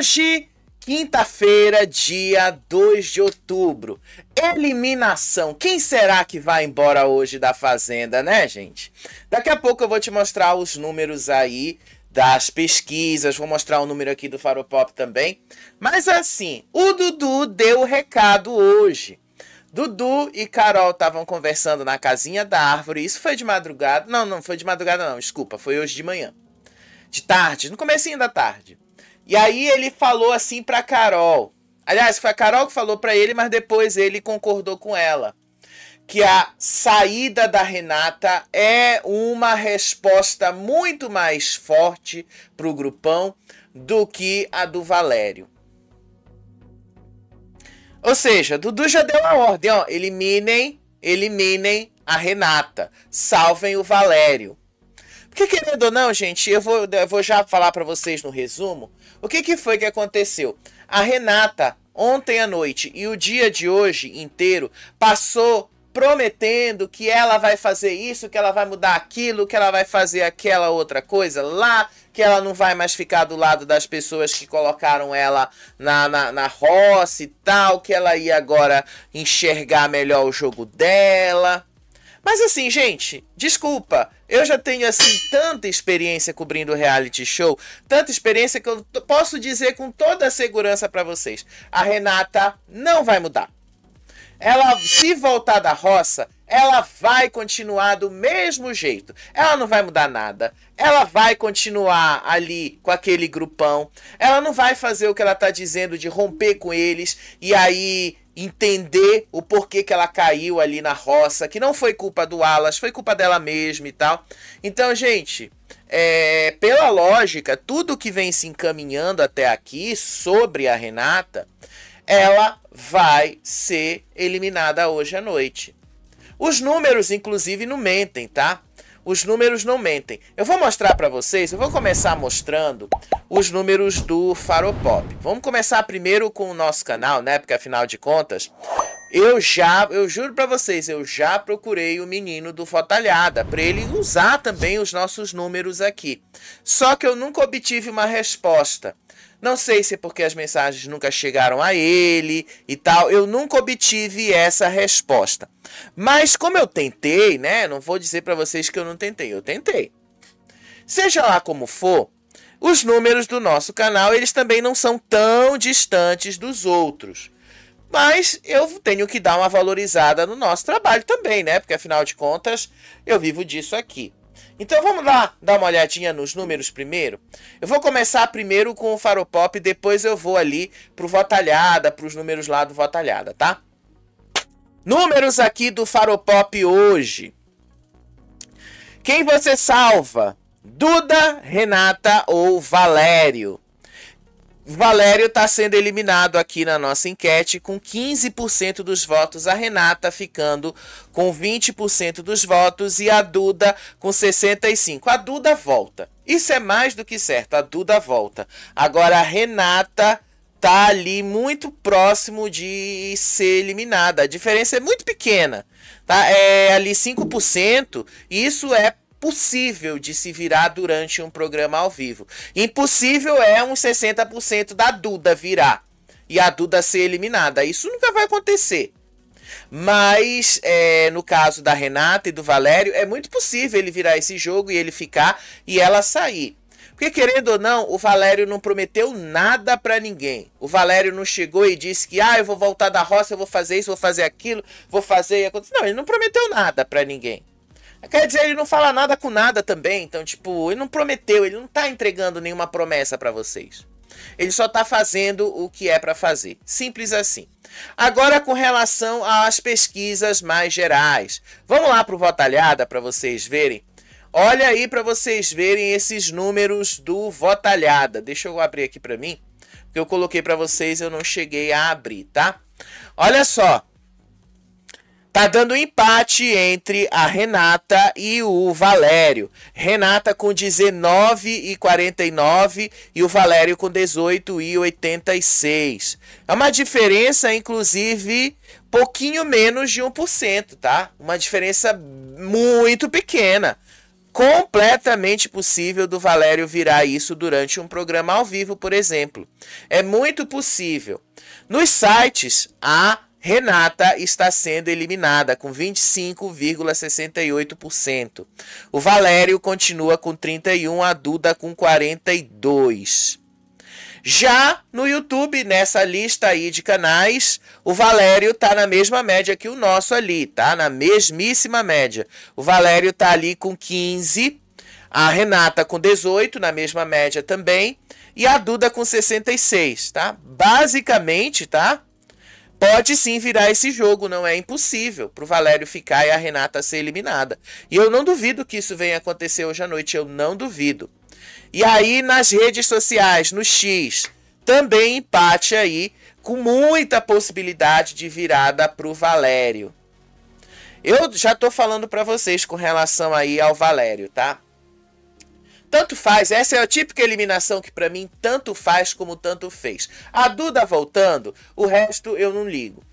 Hoje, quinta-feira, dia 2 de outubro. Eliminação. Quem será que vai embora hoje da Fazenda, né, gente? Daqui a pouco eu vou te mostrar os números aí das pesquisas. Vou mostrar o número aqui do Faropop também. Mas assim, o Dudu deu o recado hoje. Dudu e Carol estavam conversando na casinha da árvore. Isso foi de madrugada. Não foi de madrugada não, desculpa. Foi hoje de manhã. De tarde, no comecinho da tarde. E aí ele falou assim pra Carol. Aliás, foi a Carol que falou pra ele, mas depois ele concordou com ela. Que a saída da Renata é uma resposta muito mais forte pro grupão do que a do Valério. Ou seja, Dudu já deu a ordem, ó. Eliminem a Renata. Salvem o Valério. Porque querendo ou não, gente, eu vou já falar pra vocês no resumo. O que foi que aconteceu? A Renata, ontem à noite e o dia de hoje inteiro, passou prometendo que ela vai fazer isso, que ela vai mudar aquilo, que ela vai fazer aquela outra coisa lá, que ela não vai mais ficar do lado das pessoas que colocaram ela na roça e tal, que ela ia agora enxergar melhor o jogo dela. Mas assim, gente, desculpa, eu já tenho assim tanta experiência cobrindo reality show, tanta experiência que eu posso dizer com toda a segurança pra vocês. A Renata não vai mudar. Ela, se voltar da roça, ela vai continuar do mesmo jeito. Ela não vai mudar nada. Ela vai continuar ali com aquele grupão. Ela não vai fazer o que ela tá dizendo de romper com eles e aí entender o porquê que ela caiu ali na roça, que não foi culpa do Alas, foi culpa dela mesma e tal. Então, gente, pela lógica, tudo que vem se encaminhando até aqui sobre a Renata, ela vai ser eliminada hoje à noite. Os números, inclusive, não mentem, tá? Os números não mentem. Eu vou mostrar pra vocês, eu vou começar mostrando os números do Faropop. Vamos começar primeiro com o nosso canal, né? Porque afinal de contas, eu juro pra vocês, eu já procurei o menino do Votalhada pra ele usar também os nossos números aqui. Só que eu nunca obtive uma resposta. Não sei se é porque as mensagens nunca chegaram a ele e tal. Eu nunca obtive essa resposta. Mas como eu tentei, né? Não vou dizer para vocês que eu não tentei. Eu tentei. Seja lá como for, os números do nosso canal, eles também não são tão distantes dos outros. Mas eu tenho que dar uma valorizada no nosso trabalho também, né? Porque afinal de contas, eu vivo disso aqui. Então vamos lá dar uma olhadinha nos números primeiro. Eu vou começar primeiro com o Faropop, depois eu vou ali pro Votalhada, pros números lá do Votalhada, tá? Números aqui do Faropop hoje. Quem você salva? Duda, Renata ou Valério? Valério está sendo eliminado aqui na nossa enquete com 15% dos votos, a Renata ficando com 20% dos votos e a Duda com 65%. A Duda volta. Isso é mais do que certo, a Duda volta. Agora a Renata tá ali muito próximo de ser eliminada. A diferença é muito pequena, tá? É ali 5%, e isso é possível de se virar durante um programa ao vivo. Impossível é uns 60% da Duda virar e a Duda ser eliminada. Isso nunca vai acontecer. Mas no caso da Renata e do Valério, é muito possível ele virar esse jogo e ele ficar e ela sair. Porque querendo ou não, o Valério não prometeu nada pra ninguém. O Valério não chegou e disse que eu vou voltar da roça, eu vou fazer isso, vou fazer aquilo, vou fazer e acontecer. Não, ele não prometeu nada pra ninguém. Quer dizer, ele não fala nada com nada também. Então, tipo, ele não prometeu, ele não tá entregando nenhuma promessa pra vocês. Ele só tá fazendo o que é pra fazer. Simples assim. Agora, com relação às pesquisas mais gerais. Vamos lá pro Votalhada pra vocês verem. Olha aí pra vocês verem esses números do Votalhada. Deixa eu abrir aqui pra mim. Porque eu coloquei pra vocês e eu não cheguei a abrir, tá? Olha só. Tá dando empate entre a Renata e o Valério. Renata com 19,49 e o Valério com 18,86. É uma diferença, inclusive, pouquinho menos de 1%, tá? Uma diferença muito pequena. completamente possível do Valério virar isso durante um programa ao vivo, por exemplo. É muito possível. Nos sites, a Renata está sendo eliminada com 25,68%. O Valério continua com 31%, a Duda com 42%. Já no YouTube, nessa lista aí de canais, o Valério tá na mesma média que o nosso ali, tá? Na mesmíssima média. O Valério tá ali com 15, a Renata com 18, na mesma média também, e a Duda com 66, tá? Basicamente, tá? Pode sim virar esse jogo, não é impossível pro Valério ficar e a Renata ser eliminada. E eu não duvido que isso venha acontecer hoje à noite, eu não duvido. E aí nas redes sociais, no X, também empate aí, com muita possibilidade de virada pro Valério. Eu já tô falando para vocês com relação aí ao Valério, tá? Tanto faz, essa é a típica eliminação que para mim tanto faz como tanto fez. A Duda voltando, o resto eu não ligo.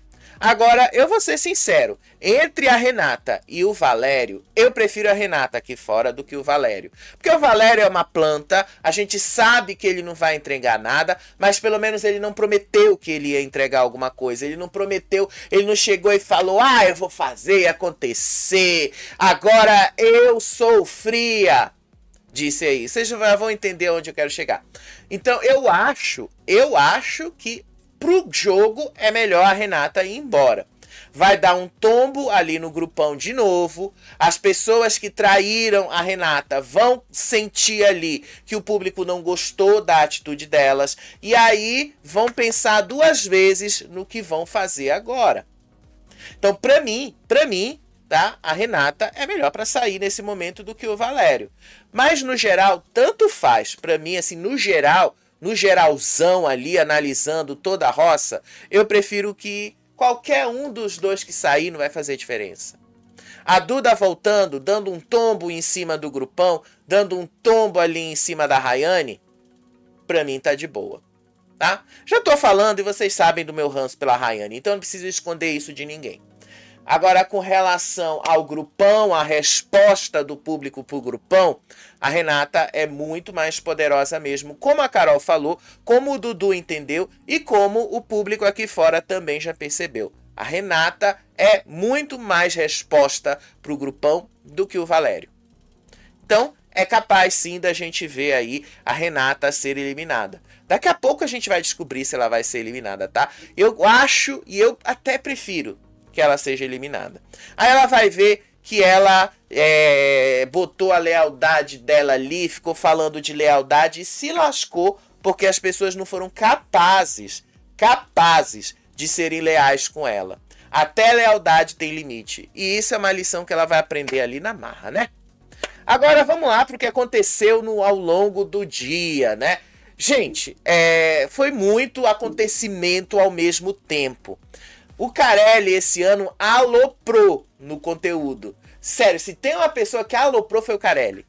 Agora, eu vou ser sincero, entre a Renata e o Valério, eu prefiro a Renata aqui fora do que o Valério. Porque o Valério é uma planta, a gente sabe que ele não vai entregar nada, mas pelo menos ele não prometeu que ele ia entregar alguma coisa. Ele não prometeu, ele não chegou e falou, ah, eu vou fazer acontecer, agora eu sou fria. Disse aí, vocês já vão entender onde eu quero chegar. Então, eu acho que pro jogo é melhor a Renata ir embora. Vai dar um tombo ali no grupão de novo. As pessoas que traíram a Renata vão sentir ali que o público não gostou da atitude delas. E aí vão pensar duas vezes no que vão fazer agora. Então, pra mim, tá? A Renata é melhor para sair nesse momento do que o Valério. Mas no geral, tanto faz. Pra mim, assim, no geralzão ali, analisando toda a roça, eu prefiro que qualquer um dos dois que sair não vai fazer diferença. A Duda voltando, dando um tombo em cima do grupão, dando um tombo ali em cima da Rayane, pra mim tá de boa, tá? Já tô falando e vocês sabem do meu ranço pela Rayane, então não preciso esconder isso de ninguém. Agora, com relação ao grupão, a resposta do público pro grupão, a Renata é muito mais poderosa mesmo, como a Carol falou, como o Dudu entendeu e como o público aqui fora também já percebeu. A Renata é muito mais resposta pro grupão do que o Valério. Então, é capaz sim da gente ver aí a Renata ser eliminada. Daqui a pouco a gente vai descobrir se ela vai ser eliminada, tá? Eu acho e eu até prefiro que ela seja eliminada. Aí ela vai ver que ela botou a lealdade dela ali, ficou falando de lealdade e se lascou porque as pessoas não foram capazes de serem leais com ela. Até lealdade tem limite. E isso é uma lição que ela vai aprender ali na marra, né? Agora vamos lá para o que aconteceu ao longo do dia, né? Gente, foi muito acontecimento ao mesmo tempo. O Carelli esse ano aloprou no conteúdo. Sério, se tem uma pessoa que aloprou foi o Carelli.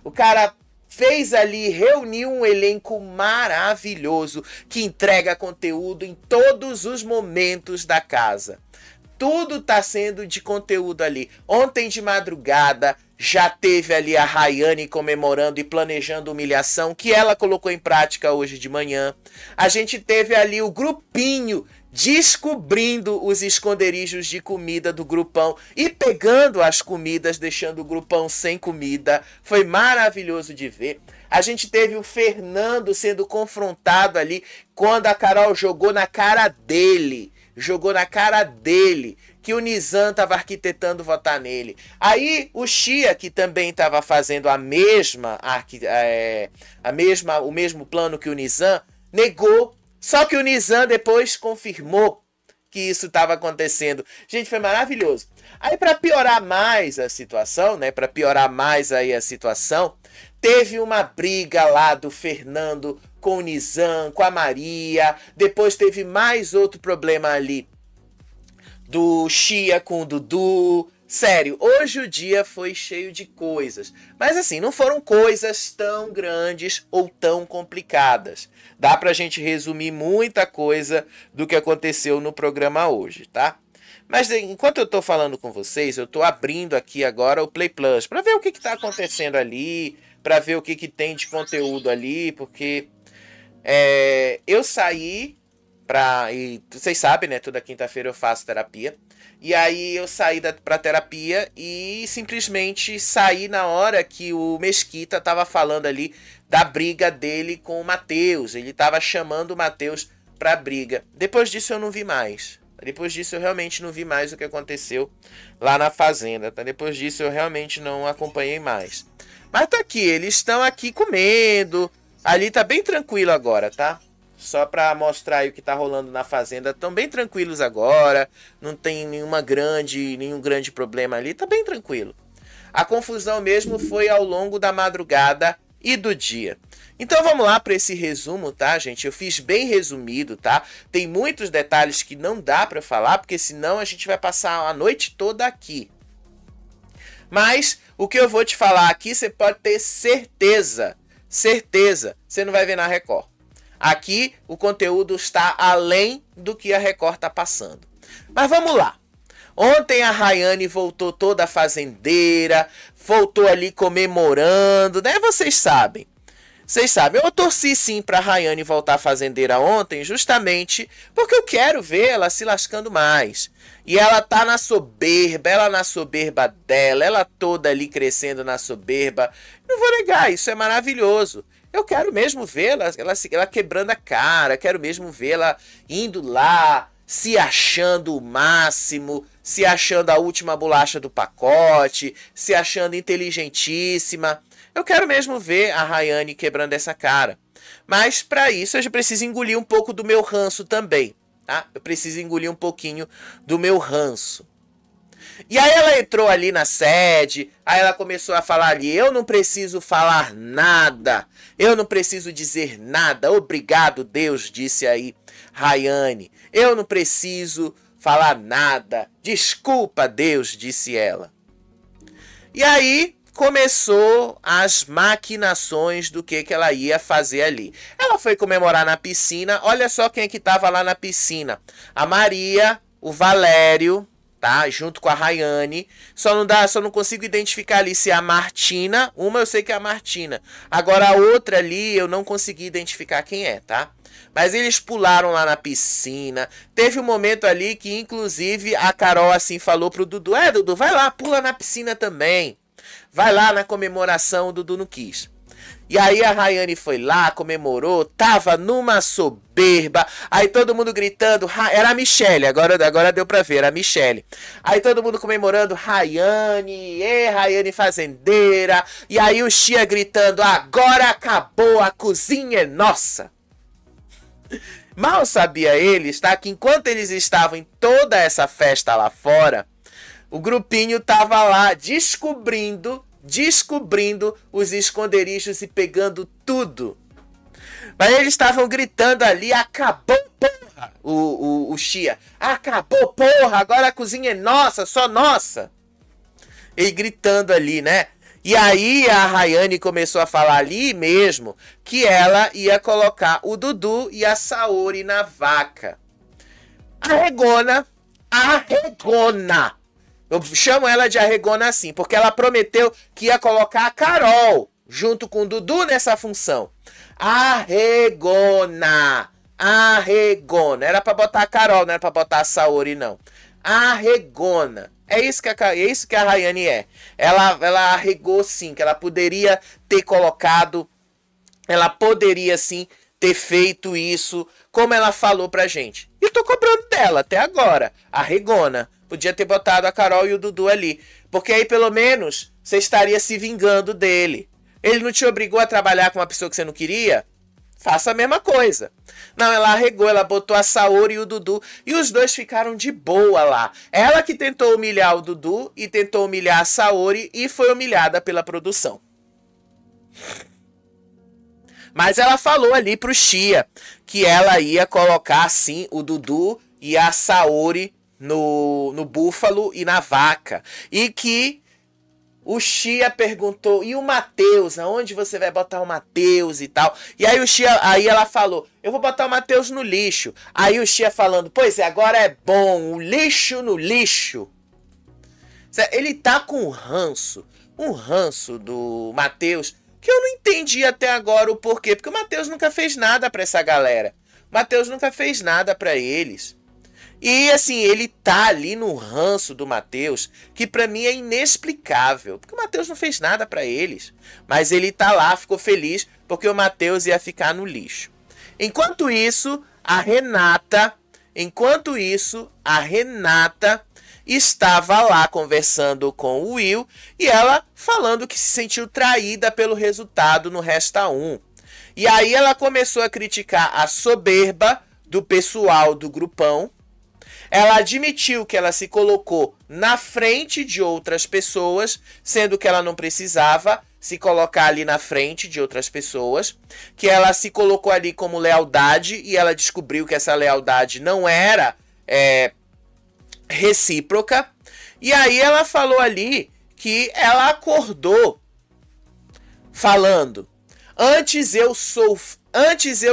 O cara fez ali, reuniu um elenco maravilhoso que entrega conteúdo em todos os momentos da casa. Tudo tá sendo de conteúdo ali. Ontem de madrugada já teve ali a Rayane comemorando e planejando humilhação que ela colocou em prática hoje de manhã. A gente teve ali o grupinho descobrindo os esconderijos de comida do grupão e pegando as comidas, deixando o grupão sem comida. Foi maravilhoso de ver. A gente teve o Fernando sendo confrontado ali quando a Carol jogou na cara dele. Que o Nizam estava arquitetando votar nele. Aí o Chia, que também estava fazendo o mesmo plano que o Nizam, negou. Só que o Nizam depois confirmou que isso estava acontecendo. Gente, foi maravilhoso. Aí para piorar mais a situação, né? Para piorar mais aí a situação, teve uma briga lá do Fernando com o Nizam, com a Maria. Depois teve mais outro problema ali do Chia com o Dudu. Sério, hoje o dia foi cheio de coisas. Mas assim, não foram coisas tão grandes ou tão complicadas. Dá pra gente resumir muita coisa do que aconteceu no programa hoje, tá? Mas enquanto eu tô falando com vocês, eu tô abrindo aqui agora o Play Plus para ver o que tá acontecendo ali, para ver o que tem de conteúdo ali, porque eu saí e vocês sabem, né? Toda quinta-feira eu faço terapia. E aí eu saí pra terapia e simplesmente saí na hora que o Mesquita tava falando ali da briga dele com o Matheus. Ele tava chamando o Matheus pra briga. Depois disso eu não vi mais. Depois disso eu realmente não vi mais o que aconteceu lá na fazenda. Tá? Depois disso eu realmente não acompanhei mais. Mas tá aqui, eles estão aqui comendo. Ali tá bem tranquilo agora, tá? Só pra mostrar aí o que tá rolando na fazenda. Estão bem tranquilos agora. Não tem nenhum grande problema ali. Tá bem tranquilo. A confusão mesmo foi ao longo da madrugada e do dia. Então vamos lá para esse resumo, tá, gente? Eu fiz bem resumido, tá? Tem muitos detalhes que não dá para falar, porque senão a gente vai passar a noite toda aqui. Mas o que eu vou te falar aqui, você pode ter certeza, você não vai ver na Record. Aqui o conteúdo está além do que a Record está passando. Mas vamos lá. Ontem a Rayane voltou toda fazendeira, voltou ali comemorando, né? Vocês sabem. Eu torci sim pra Rayane voltar fazendeira ontem, justamente porque eu quero ver ela se lascando mais. E ela tá na soberba, ela na soberba dela, ela toda ali crescendo na soberba. Não vou negar, isso é maravilhoso. Eu quero mesmo vê-la, ela quebrando a cara, quero mesmo vê-la indo lá, se achando o máximo, se achando a última bolacha do pacote, se achando inteligentíssima. Eu quero mesmo ver a Rayane quebrando essa cara. Mas para isso eu já preciso engolir um pouco do meu ranço também, tá? Eu preciso engolir um pouquinho do meu ranço. E aí ela entrou ali na sede, aí ela começou a falar ali, eu não preciso falar nada, eu não preciso dizer nada, obrigado Deus, disse aí Rayane, eu não preciso falar nada, desculpa Deus, disse ela. E aí começou as maquinações do que ela ia fazer ali. Ela foi comemorar na piscina, olha só quem é que estava lá na piscina, a Maria, o Valério, tá? Junto com a Rayane. Só não consigo identificar ali se é a Martina. Uma eu sei que é a Martina. Agora a outra ali eu não consegui identificar quem é, tá? Mas eles pularam lá na piscina. Teve um momento ali que inclusive a Carol assim falou pro Dudu: Dudu, vai lá, pula na piscina também. Vai lá na comemoração, o Dudu não quis. E aí a Rayane foi lá, comemorou, tava numa soberba, aí todo mundo gritando, era a Michelle, agora deu pra ver, era a Michelle. Aí todo mundo comemorando, Rayane, Rayane fazendeira, e aí o Chia gritando, agora acabou, a cozinha é nossa. Mal sabia eles, tá, que enquanto eles estavam em toda essa festa lá fora, o grupinho tava lá descobrindo os esconderijos e pegando tudo. Mas eles estavam gritando ali, acabou porra, o Chia, acabou porra, agora a cozinha é nossa, só nossa. Ele gritando ali, né? E aí a Rayane começou a falar ali mesmo que ela ia colocar o Dudu e a Saori na vaca. Arregona. Eu chamo ela de Arregona assim, porque ela prometeu que ia colocar a Carol junto com o Dudu nessa função. Arregona. Era pra botar a Carol, não era pra botar a Saori, não. Arregona. É isso que a Rayane é. Ela arregou sim, que ela poderia ter colocado, ela poderia sim ter feito isso, como ela falou pra gente. E tô cobrando dela até agora. Arregona. Podia ter botado a Carol e o Dudu ali. Porque aí, pelo menos, você estaria se vingando dele. Ele não te obrigou a trabalhar com uma pessoa que você não queria? Faça a mesma coisa. Não, ela arregou, ela botou a Saori e o Dudu. E os dois ficaram de boa lá. Ela que tentou humilhar o Dudu e tentou humilhar a Saori e foi humilhada pela produção. Mas ela falou ali pro Chia que ela ia colocar, sim, o Dudu e a Saori no búfalo e na vaca. E que o Chia perguntou, e o Matheus? Aonde você vai botar o Matheus e tal? E aí aí ela falou, eu vou botar o Matheus no lixo. Aí o Chia falando, pois é, agora é bom, o lixo no lixo. Ele tá com um ranço do Matheus, que eu não entendi até agora o porquê. Porque o Matheus nunca fez nada pra essa galera. O Matheus nunca fez nada pra eles. E assim, ele tá ali no ranço do Matheus, que pra mim é inexplicável. Porque o Matheus não fez nada pra eles. Mas ele tá lá, ficou feliz, porque o Matheus ia ficar no lixo. Enquanto isso, a Renata estava lá conversando com o Will e ela falando que se sentiu traída pelo resultado no Resta 1. E aí ela começou a criticar a soberba do pessoal do grupão. Ela admitiu que ela se colocou na frente de outras pessoas, sendo que ela não precisava se colocar ali na frente de outras pessoas, que ela se colocou ali como lealdade e ela descobriu que essa lealdade não era recíproca. E aí ela falou ali que ela acordou falando: antes eu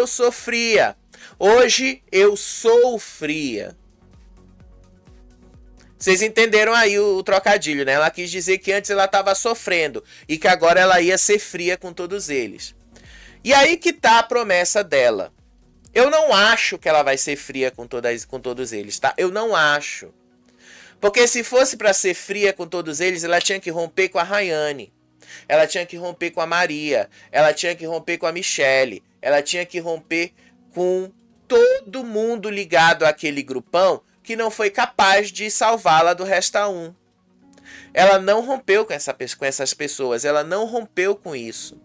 sofria, hoje eu sou fria. Vocês entenderam aí o trocadilho, né? Ela quis dizer que antes ela estava sofrendo e que agora ela ia ser fria com todos eles. E aí que tá a promessa dela. Eu não acho que ela vai ser fria com todos eles, tá? Eu não acho. Porque se fosse para ser fria com todos eles, ela tinha que romper com a Rayane. Ela tinha que romper com a Maria. Ela tinha que romper com a Michelle. Ela tinha que romper com todo mundo ligado àquele grupão que não foi capaz de salvá-la do Resta 1. Ela não rompeu com essas pessoas. Ela não rompeu com isso.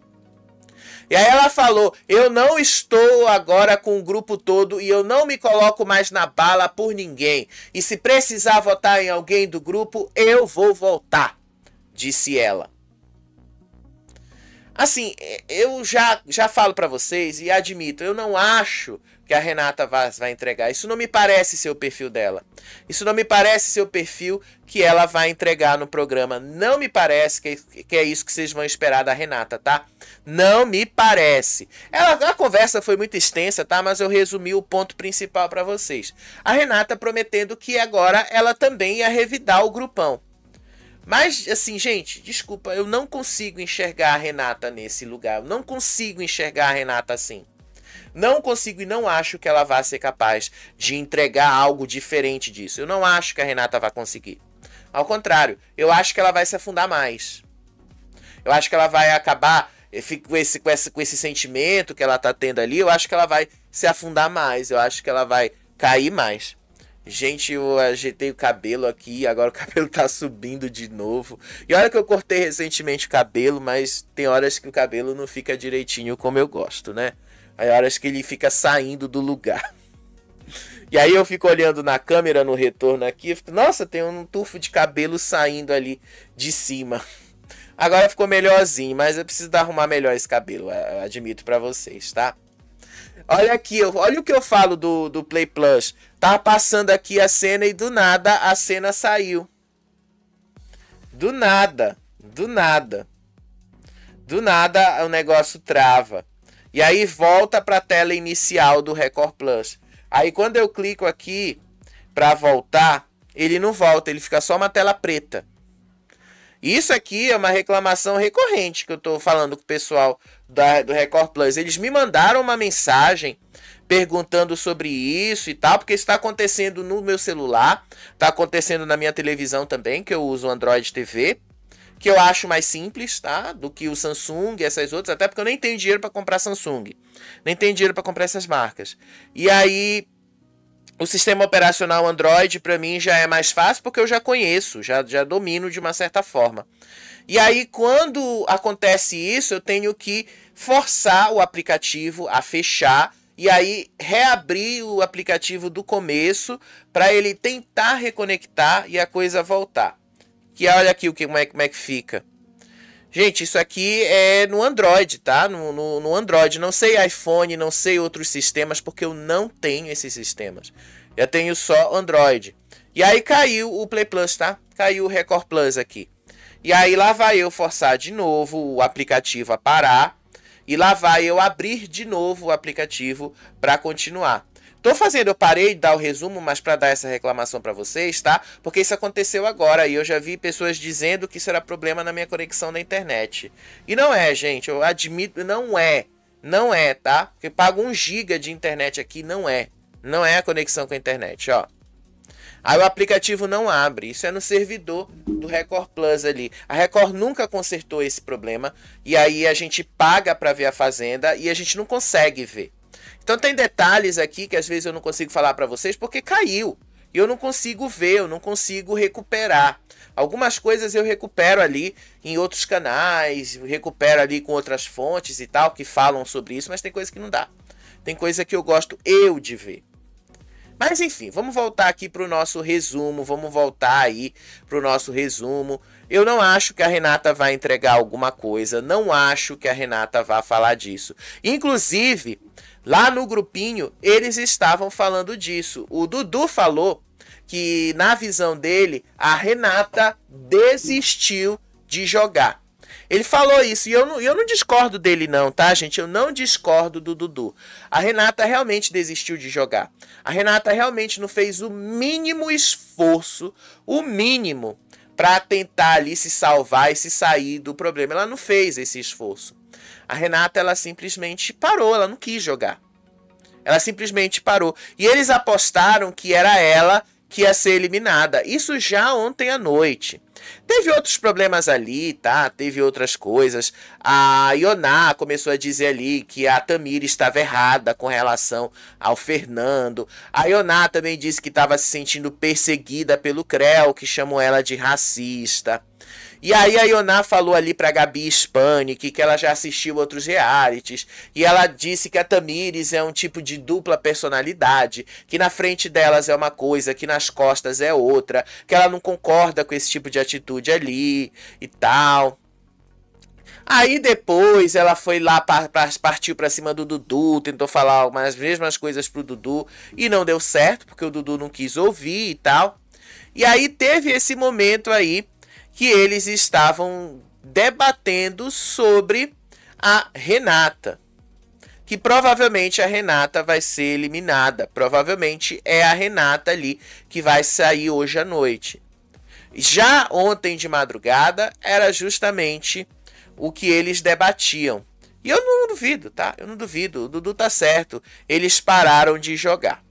E aí ela falou: eu não estou agora com o grupo todo e eu não me coloco mais na bala por ninguém. E se precisar votar em alguém do grupo, eu vou votar, disse ela. Assim, eu já falo pra vocês e admito, eu não acho que a Renata vai entregar. Isso não me parece ser o perfil dela. Isso não me parece ser o perfil que ela vai entregar no programa. Não me parece que é isso que vocês vão esperar da Renata, tá? Não me parece. A conversa foi muito extensa, tá? Mas eu resumi o ponto principal pra vocês. A Renata prometendo que agora ela também ia revidar o grupão. Mas, assim, gente, desculpa, eu não consigo enxergar a Renata nesse lugar. Eu não consigo enxergar a Renata assim. Não consigo e não acho que ela vá ser capaz de entregar algo diferente disso. Eu não acho que a Renata vai conseguir. Ao contrário, eu acho que ela vai se afundar mais. Eu acho que ela vai acabar com esse sentimento que ela tá tendo ali. Eu acho que ela vai se afundar mais. Eu acho que ela vai cair mais. Gente, eu ajeitei o cabelo aqui, agora o cabelo tá subindo de novo. E olha que eu cortei recentemente o cabelo, mas tem horas que o cabelo não fica direitinho como eu gosto, né? Aí horas que ele fica saindo do lugar. E aí eu fico olhando na câmera no retorno aqui, eu fico, nossa, tem um tufo de cabelo saindo ali de cima. Agora ficou melhorzinho, mas eu preciso arrumar melhor esse cabelo, eu admito pra vocês, tá? Olha aqui, olha o que eu falo do Play Plus. Tava passando aqui a cena e do nada a cena saiu. Do nada o negócio trava. E aí volta para a tela inicial do Record Plus. Aí quando eu clico aqui para voltar, ele não volta, ele fica só uma tela preta. Isso aqui é uma reclamação recorrente que eu estou falando com o pessoal do Record Plus. Eles me mandaram uma mensagem perguntando sobre isso e tal, porque isso está acontecendo no meu celular, está acontecendo na minha televisão também, que eu uso o Android TV, que eu acho mais simples, tá? Do que o Samsung e essas outras, até porque eu nem tenho dinheiro para comprar Samsung, nem tenho dinheiro para comprar essas marcas. E aí o sistema operacional Android para mim já é mais fácil porque eu já conheço, já domino de uma certa forma. E aí quando acontece isso, eu tenho que forçar o aplicativo a fechar e aí reabrir o aplicativo do começo para ele tentar reconectar e a coisa voltar. Que olha aqui como é que fica. Gente, isso aqui é no Android, tá? No Android. Não sei iPhone, não sei outros sistemas, porque eu não tenho esses sistemas. Eu tenho só Android. E aí caiu o Play Plus, tá? Caiu o Record Plus aqui. E aí lá vai eu forçar de novo o aplicativo a parar. E lá vai eu abrir de novo o aplicativo para continuar. Eu parei de dar o resumo, mas para dar essa reclamação para vocês, tá? Porque isso aconteceu agora e eu já vi pessoas dizendo que isso era problema na minha conexão na internet. E não é, gente, eu admito, não é. Não é, tá? Porque pago 1 GB de internet aqui, não é. Não é a conexão com a internet, ó. Aí o aplicativo não abre. Isso é no servidor do Record Plus ali. A Record nunca consertou esse problema. E aí a gente paga para ver a Fazenda e a gente não consegue ver. Então tem detalhes aqui que às vezes eu não consigo falar para vocês porque caiu. E eu não consigo ver, eu não consigo recuperar. Algumas coisas eu recupero ali em outros canais, recupero ali com outras fontes e tal, que falam sobre isso, mas tem coisa que não dá. Tem coisa que eu gosto de ver. Mas enfim, vamos voltar aqui para o nosso resumo, Eu não acho que a Renata vai entregar alguma coisa, não acho que a Renata vá falar disso. Inclusive, lá no grupinho, eles estavam falando disso. O Dudu falou que, na visão dele, a Renata desistiu de jogar. Ele falou isso e eu não discordo dele não, tá, gente? Eu não discordo do Dudu. A Renata realmente desistiu de jogar. A Renata realmente não fez o mínimo esforço, para tentar ali se salvar e se sair do problema. Ela não fez esse esforço. A Renata, ela simplesmente parou, ela não quis jogar. Ela simplesmente parou. E eles apostaram que era ela que ia ser eliminada. Isso já ontem à noite. Teve outros problemas ali, tá? Teve outras coisas. A Ioná começou a dizer ali que a Tamires estava errada com relação ao Fernando. A Ioná também disse que estava se sentindo perseguida pelo Creu, que chamou ela de racista. E aí a Ioná falou ali pra Gabi Spanik que ela já assistiu outros realities. E ela disse que a Tamires é um tipo de dupla personalidade. Que na frente delas é uma coisa, que nas costas é outra. Que ela não concorda com esse tipo de atitude ali e tal. Aí depois ela foi lá, partiu pra cima do Dudu, tentou falar as mesmas coisas pro Dudu. E não deu certo, porque o Dudu não quis ouvir e tal. E aí teve esse momento aí que eles estavam debatendo sobre a Renata. Que provavelmente a Renata vai ser eliminada. Provavelmente é a Renata ali que vai sair hoje à noite. Já ontem de madrugada era justamente o que eles debatiam. E eu não duvido, tá? Eu não duvido. O Dudu tá certo. Eles pararam de jogar.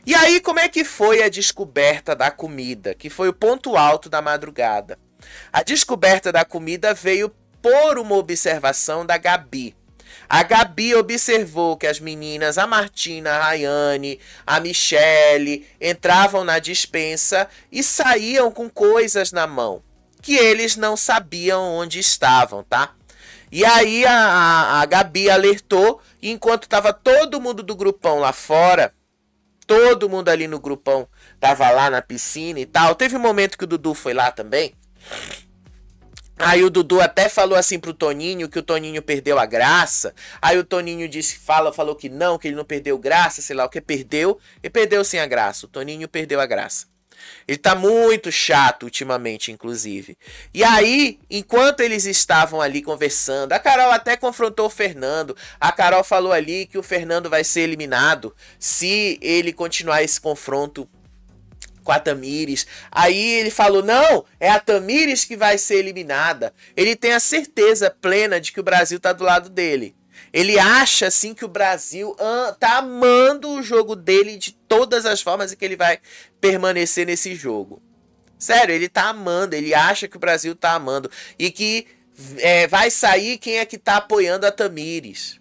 E aí como é que foi a descoberta da comida? Que foi o ponto alto da madrugada. A descoberta da comida veio por uma observação da Gabi. A Gabi observou que as meninas, a Martina, a Rayane, a Michele, entravam na despensa e saíam com coisas na mão, que eles não sabiam onde estavam, tá? E aí a Gabi alertou, e enquanto estava todo mundo do grupão lá fora, todo mundo ali no grupão tava lá na piscina e tal, teve um momento que o Dudu foi lá também. Aí o Dudu até falou assim pro Toninho que o Toninho perdeu a graça. Aí o Toninho falou que ele não perdeu graça, sei lá o que, perdeu. Ele perdeu sim a graça, o Toninho perdeu a graça. Ele tá muito chato ultimamente, inclusive. E aí, enquanto eles estavam ali conversando, a Carol até confrontou o Fernando. A Carol falou ali que o Fernando vai ser eliminado se ele continuar esse confronto com a Tamires. Aí ele falou, não, é a Tamires que vai ser eliminada. Ele tem a certeza plena de que o Brasil tá do lado dele. Ele acha, assim, que o Brasil tá amando o jogo dele de todas as formas e que ele vai permanecer nesse jogo. Sério, ele tá amando, ele acha que o Brasil tá amando. E que vai sair quem é que tá apoiando a Tamires.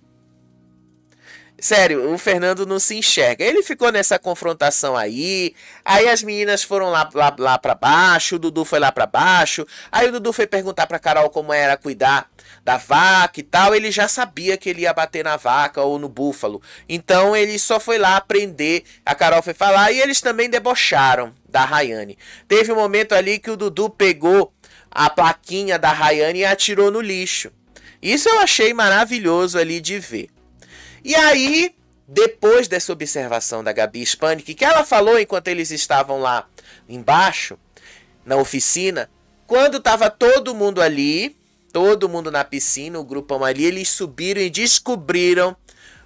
Sério, o Fernando não se enxerga. Ele ficou nessa confrontação aí. Aí as meninas foram lá pra baixo. O Dudu foi lá pra baixo. Aí o Dudu foi perguntar pra Carol como era cuidar da vaca e tal. Ele já sabia que ele ia bater na vaca ou no búfalo. Então ele só foi lá aprender. A Carol foi falar e eles também debocharam da Rayane. Teve um momento ali que o Dudu pegou a plaquinha da Rayane e atirou no lixo. Isso eu achei maravilhoso ali de ver. E aí, depois dessa observação da Gabi Spanik, que ela falou enquanto eles estavam lá embaixo, na oficina, Quando tava todo mundo ali, todo mundo na piscina, o grupão ali, eles subiram e descobriram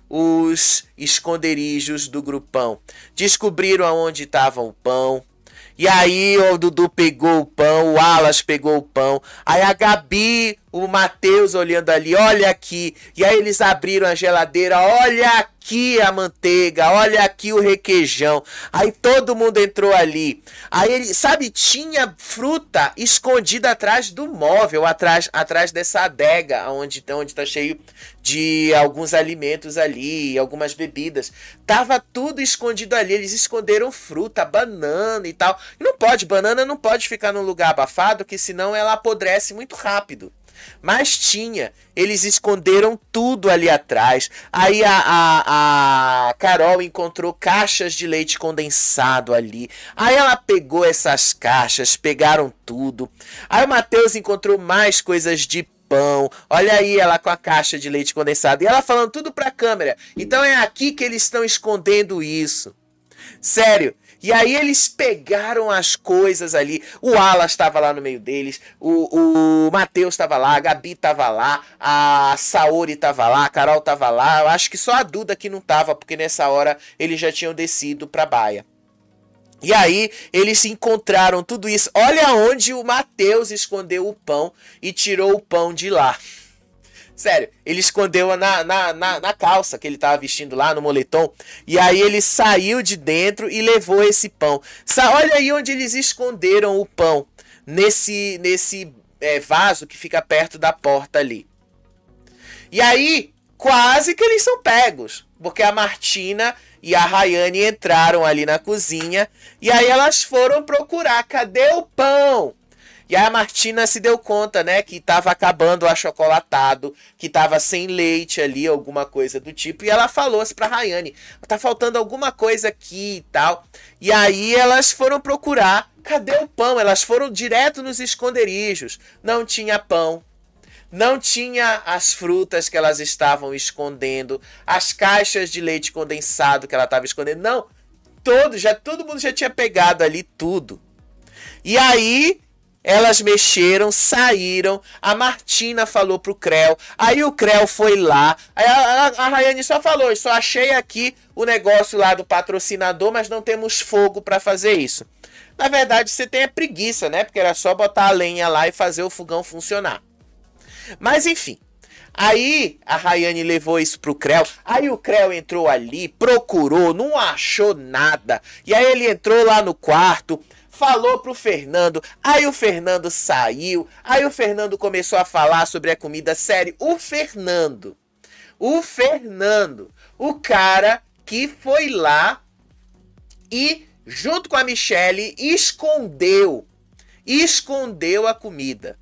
os esconderijos do grupão. Descobriram aonde estava o pão. E aí o Dudu pegou o pão, o Alas pegou o pão. Aí a Gabi, o Matheus olhando ali, olha aqui. E aí eles abriram a geladeira, olha aqui a manteiga, olha aqui o requeijão. Aí todo mundo entrou ali. Aí ele, sabe, tinha fruta escondida atrás do móvel, atrás dessa adega, onde tá cheio de alguns alimentos ali, algumas bebidas. Tava tudo escondido ali, eles esconderam fruta, banana e tal. E não pode, banana não pode ficar num lugar abafado, que senão ela apodrece muito rápido. Mas tinha, eles esconderam tudo ali atrás. Aí a Carol encontrou caixas de leite condensado ali. Aí ela pegou essas caixas, pegaram tudo. Aí o Matheus encontrou mais coisas de pão. Olha aí ela com a caixa de leite condensado. E ela falando tudo pra câmera. Então é aqui que eles estão escondendo isso. Sério. E aí eles pegaram as coisas ali. O Alas estava lá no meio deles. O Matheus estava lá. A Gabi estava lá. A Saori estava lá. A Carol estava lá. Eu acho que só a Duda que não estava, porque nessa hora eles já tinham descido para a baia. E aí eles encontraram tudo isso. Olha onde o Matheus escondeu o pão e tirou o pão de lá. Sério, ele escondeu na calça que ele tava vestindo lá, no moletom. E aí ele saiu de dentro e levou esse pão. Olha aí onde eles esconderam o pão. Nesse vaso que fica perto da porta ali. E aí, quase que eles são pegos. Porque a Martina e a Rayane entraram ali na cozinha. E aí elas foram procurar. Cadê o pão? E aí a Martina se deu conta, né, que tava acabando o achocolatado, que tava sem leite ali, alguma coisa do tipo. E ela falou assim pra Rayane, tá faltando alguma coisa aqui e tal. E aí elas foram procurar, cadê o pão? Elas foram direto nos esconderijos. Não tinha pão. Não tinha as frutas que elas estavam escondendo, as caixas de leite condensado que ela estava escondendo. Não, todo mundo já tinha pegado ali tudo. E aí elas mexeram, saíram, a Martina falou pro Creu, aí o Creu foi lá, aí a Rayane só falou, só achei aqui o negócio lá do patrocinador, mas não temos fogo para fazer isso. Na verdade você tem a preguiça, né, porque era só botar a lenha lá e fazer o fogão funcionar. Mas enfim, aí a Rayane levou isso pro Creu, aí o Creu entrou ali, procurou, não achou nada, e aí ele entrou lá no quarto, falou pro Fernando, aí o Fernando saiu, aí o Fernando começou a falar sobre a comida. Sério, o Fernando, o cara que foi lá e junto com a Michelle escondeu a comida.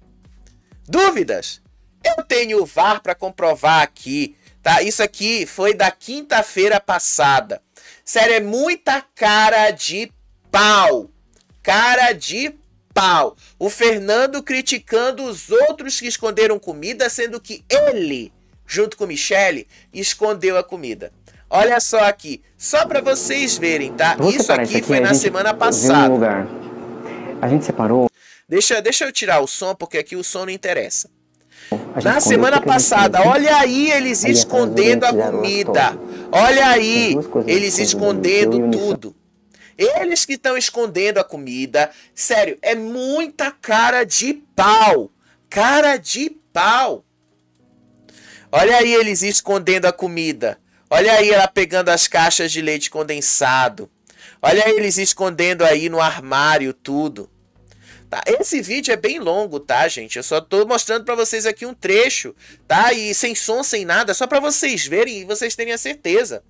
Dúvidas? Eu tenho o VAR para comprovar aqui, tá? Isso aqui foi da quinta-feira passada. Sério, é muita cara de pau. Cara de pau. O Fernando criticando os outros que esconderam comida, sendo que ele, junto com Michelle, escondeu a comida. Olha só aqui, só para vocês verem, tá? Isso aqui foi na semana passada. A gente separou. Deixa eu tirar o som, porque aqui o som não interessa. Na semana passada, olha aí eles escondendo a comida. Olha aí, eles escondendo tudo. Eles que estão escondendo a comida. Sério, é muita cara de pau. Cara de pau. Olha aí eles escondendo a comida. Olha aí ela pegando as caixas de leite condensado. Olha aí eles escondendo aí no armário tudo. Tá? Esse vídeo é bem longo, tá, gente? Eu só tô mostrando pra vocês aqui um trecho, tá? E sem som, sem nada, só pra vocês verem e vocês terem a certeza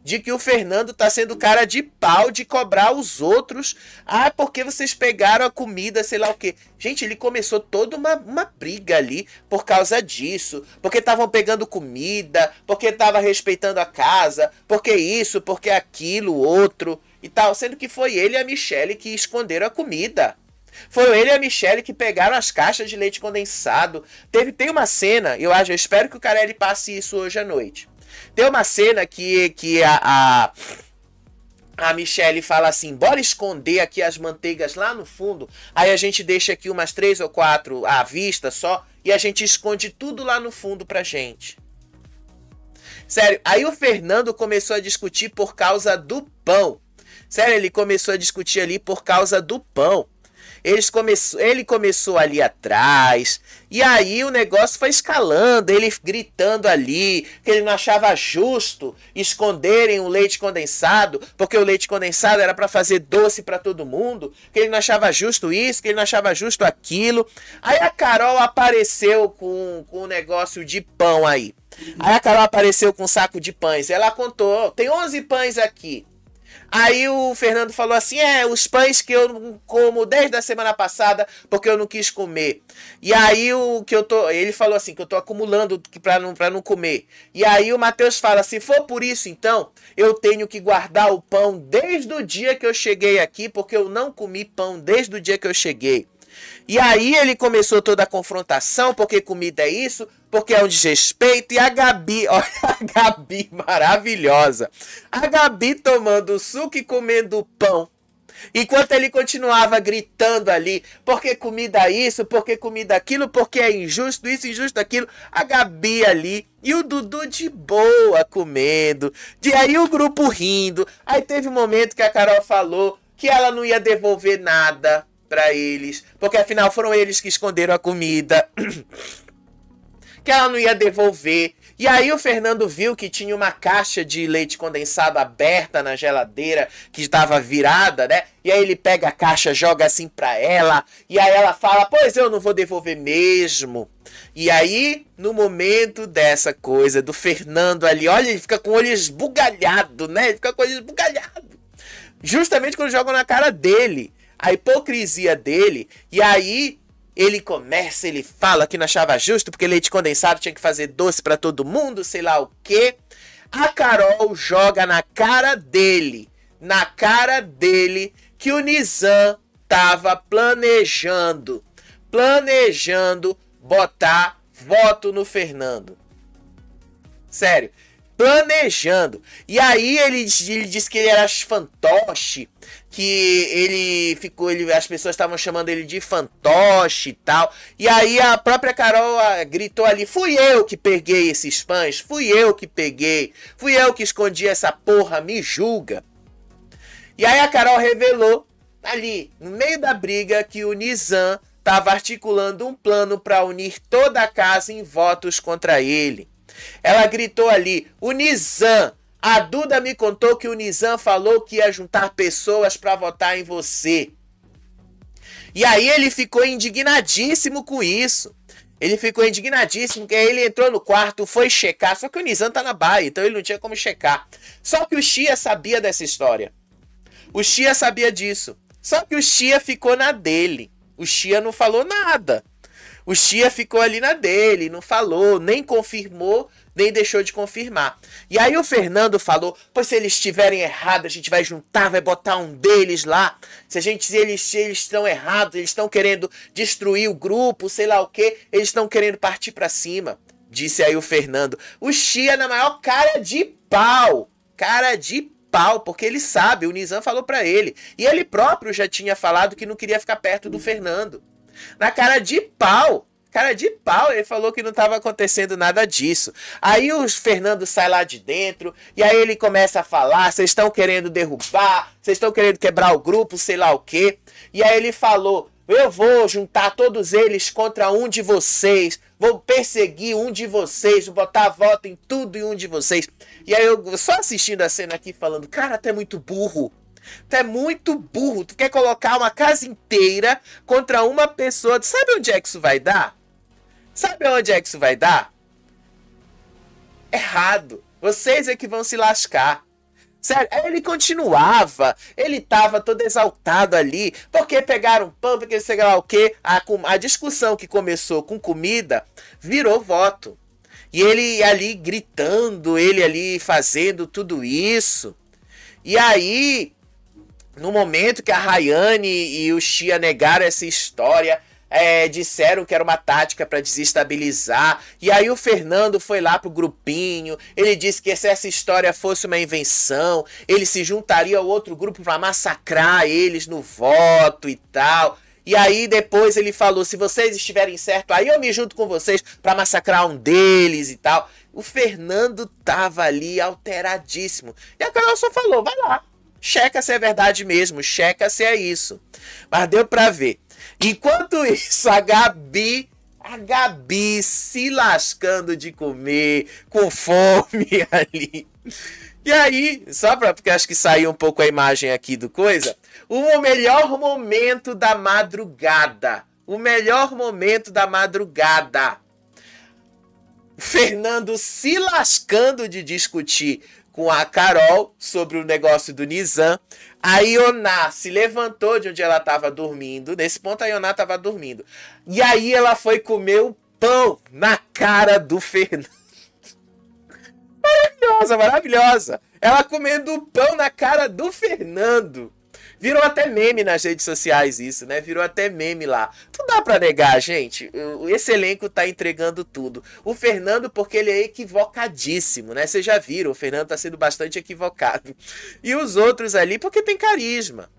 de que o Fernando tá sendo cara de pau de cobrar os outros. Ah, porque vocês pegaram a comida, sei lá o quê. Gente, ele começou toda uma briga ali por causa disso. Porque estavam pegando comida, porque tava respeitando a casa, porque isso, porque aquilo, outro e tal. Sendo que foi ele e a Michelle que esconderam a comida. Foi ele e a Michelle que pegaram as caixas de leite condensado. Tem uma cena, eu espero que o Carelli passe isso hoje à noite. Tem uma cena que a Michelle fala assim, bora esconder aqui as manteigas lá no fundo. Aí a gente deixa aqui umas 3 ou 4 à vista só. E a gente esconde tudo lá no fundo pra gente. Sério, aí o Fernando começou a discutir por causa do pão. Sério, ele começou a discutir ali por causa do pão. Ele começou ali atrás, e aí o negócio foi escalando, ele gritando ali, que ele não achava justo esconderem o leite condensado, porque o leite condensado era para fazer doce para todo mundo, que ele não achava justo isso, que ele não achava justo aquilo. Aí a Carol apareceu com um negócio de pão aí. Aí a Carol apareceu com um saco de pães, ela contou, tem 11 pães aqui. Aí o Fernando falou assim, os pães que eu não como desde a semana passada, porque eu não quis comer. E aí ele falou assim, que eu tô acumulando pra não comer. E aí o Matheus fala, se for por isso então, eu tenho que guardar o pão desde o dia que eu cheguei aqui, porque eu não comi pão desde o dia que eu cheguei. E aí ele começou toda a confrontação, porque comida é isso, porque é um desrespeito. E a Gabi, olha a Gabi maravilhosa. A Gabi tomando suco e comendo pão. Enquanto ele continuava gritando ali, porque comida isso, porque comida aquilo, porque é injusto isso, injusto aquilo. A Gabi ali e o Dudu de boa comendo. E aí o grupo rindo. Aí teve um momento que a Carol falou que ela não ia devolver nada para eles, porque afinal foram eles que esconderam a comida, que ela não ia devolver. E aí o Fernando viu que tinha uma caixa de leite condensado aberta na geladeira, que estava virada, né? E aí ele pega a caixa, joga assim pra ela, e aí ela fala, pois eu não vou devolver mesmo. E aí, no momento dessa coisa do Fernando ali, olha, ele fica com o olho esbugalhado, né? Ele fica com o olho esbugalhado, justamente quando jogam na cara dele. A hipocrisia dele, e aí ele fala que não achava justo, porque leite condensado tinha que fazer doce pra todo mundo, sei lá o quê. A Carol joga na cara dele, que o Nizam tava planejando botar voto no Fernando. Sério, planejando. E aí ele disse que ele era fantoche, que as pessoas estavam chamando ele de fantoche e tal. E aí a própria Carol gritou ali, fui eu que peguei esses pães, fui eu que escondi essa porra, me julga. E aí a Carol revelou ali, no meio da briga, que o Nizam estava articulando um plano para unir toda a casa em votos contra ele. Ela gritou ali, o Nizam, a Duda me contou que o Nizam falou que ia juntar pessoas para votar em você. E aí ele ficou indignadíssimo com isso. Ele ficou indignadíssimo, que aí ele entrou no quarto, foi checar, só que o Nizam tá na baia, então ele não tinha como checar. Só que o Chia sabia dessa história. O Chia sabia disso. Só que o Chia ficou na dele. O Chia não falou nada. O Chia ficou ali na dele, não falou, nem confirmou, nem deixou de confirmar. E aí o Fernando falou, pois se eles estiverem errados, a gente vai juntar, vai botar um deles lá. Se eles estão errados, eles estão querendo destruir o grupo, sei lá o que, eles estão querendo partir pra cima. Disse aí o Fernando. O Chia na maior cara de pau, porque ele sabe, o Nizam falou pra ele. E ele próprio já tinha falado que não queria ficar perto do Fernando. Na cara de pau, ele falou que não estava acontecendo nada disso. Aí o Fernando sai lá de dentro, e aí ele começa a falar, vocês estão querendo derrubar, vocês estão querendo quebrar o grupo, sei lá o quê. E aí ele falou, eu vou juntar todos eles contra um de vocês, vou perseguir um de vocês, vou botar voto em tudo e um de vocês. E aí eu só assistindo a cena aqui falando, cara, tu é muito burro. Tu é muito burro, tu quer colocar uma casa inteira contra uma pessoa. Tu sabe onde é que isso vai dar? Sabe onde é que isso vai dar? Errado. Vocês é que vão se lascar. Sério, aí ele continuava, ele tava todo exaltado ali, porque pegaram pão, porque sei lá o que, a discussão que começou com comida virou voto. E ele ali gritando, ele ali fazendo tudo isso. E aí, no momento que a Rayane e o Chia negaram essa história, disseram que era uma tática para desestabilizar. E aí o Fernando foi lá pro grupinho. Ele disse que se essa história fosse uma invenção, ele se juntaria ao outro grupo para massacrar eles no voto e tal. E aí depois ele falou, se vocês estiverem certo, aí eu me junto com vocês para massacrar um deles e tal. O Fernando tava ali alteradíssimo. E a Carol só falou, vai lá, checa se é verdade mesmo, checa se é isso. Mas deu pra ver. Enquanto isso, a Gabi se lascando de comer, com fome ali. E aí, só pra, porque acho que saiu um pouco a imagem aqui do coisa, o melhor momento da madrugada. O melhor momento da madrugada. Fernando se lascando de discutir com a Carol sobre o negócio do Nizam. A Ioná se levantou de onde ela estava dormindo. Nesse ponto a Ioná estava dormindo. E aí ela foi comer o pão na cara do Fernando. Maravilhosa, maravilhosa. Ela comendo o pão na cara do Fernando. Virou até meme nas redes sociais isso, né? Virou até meme lá. Não dá pra negar, gente. Esse elenco tá entregando tudo. O Fernando, porque ele é equivocadíssimo, né? Vocês já viram, o Fernando tá sendo bastante equivocado. E os outros ali, porque tem carisma.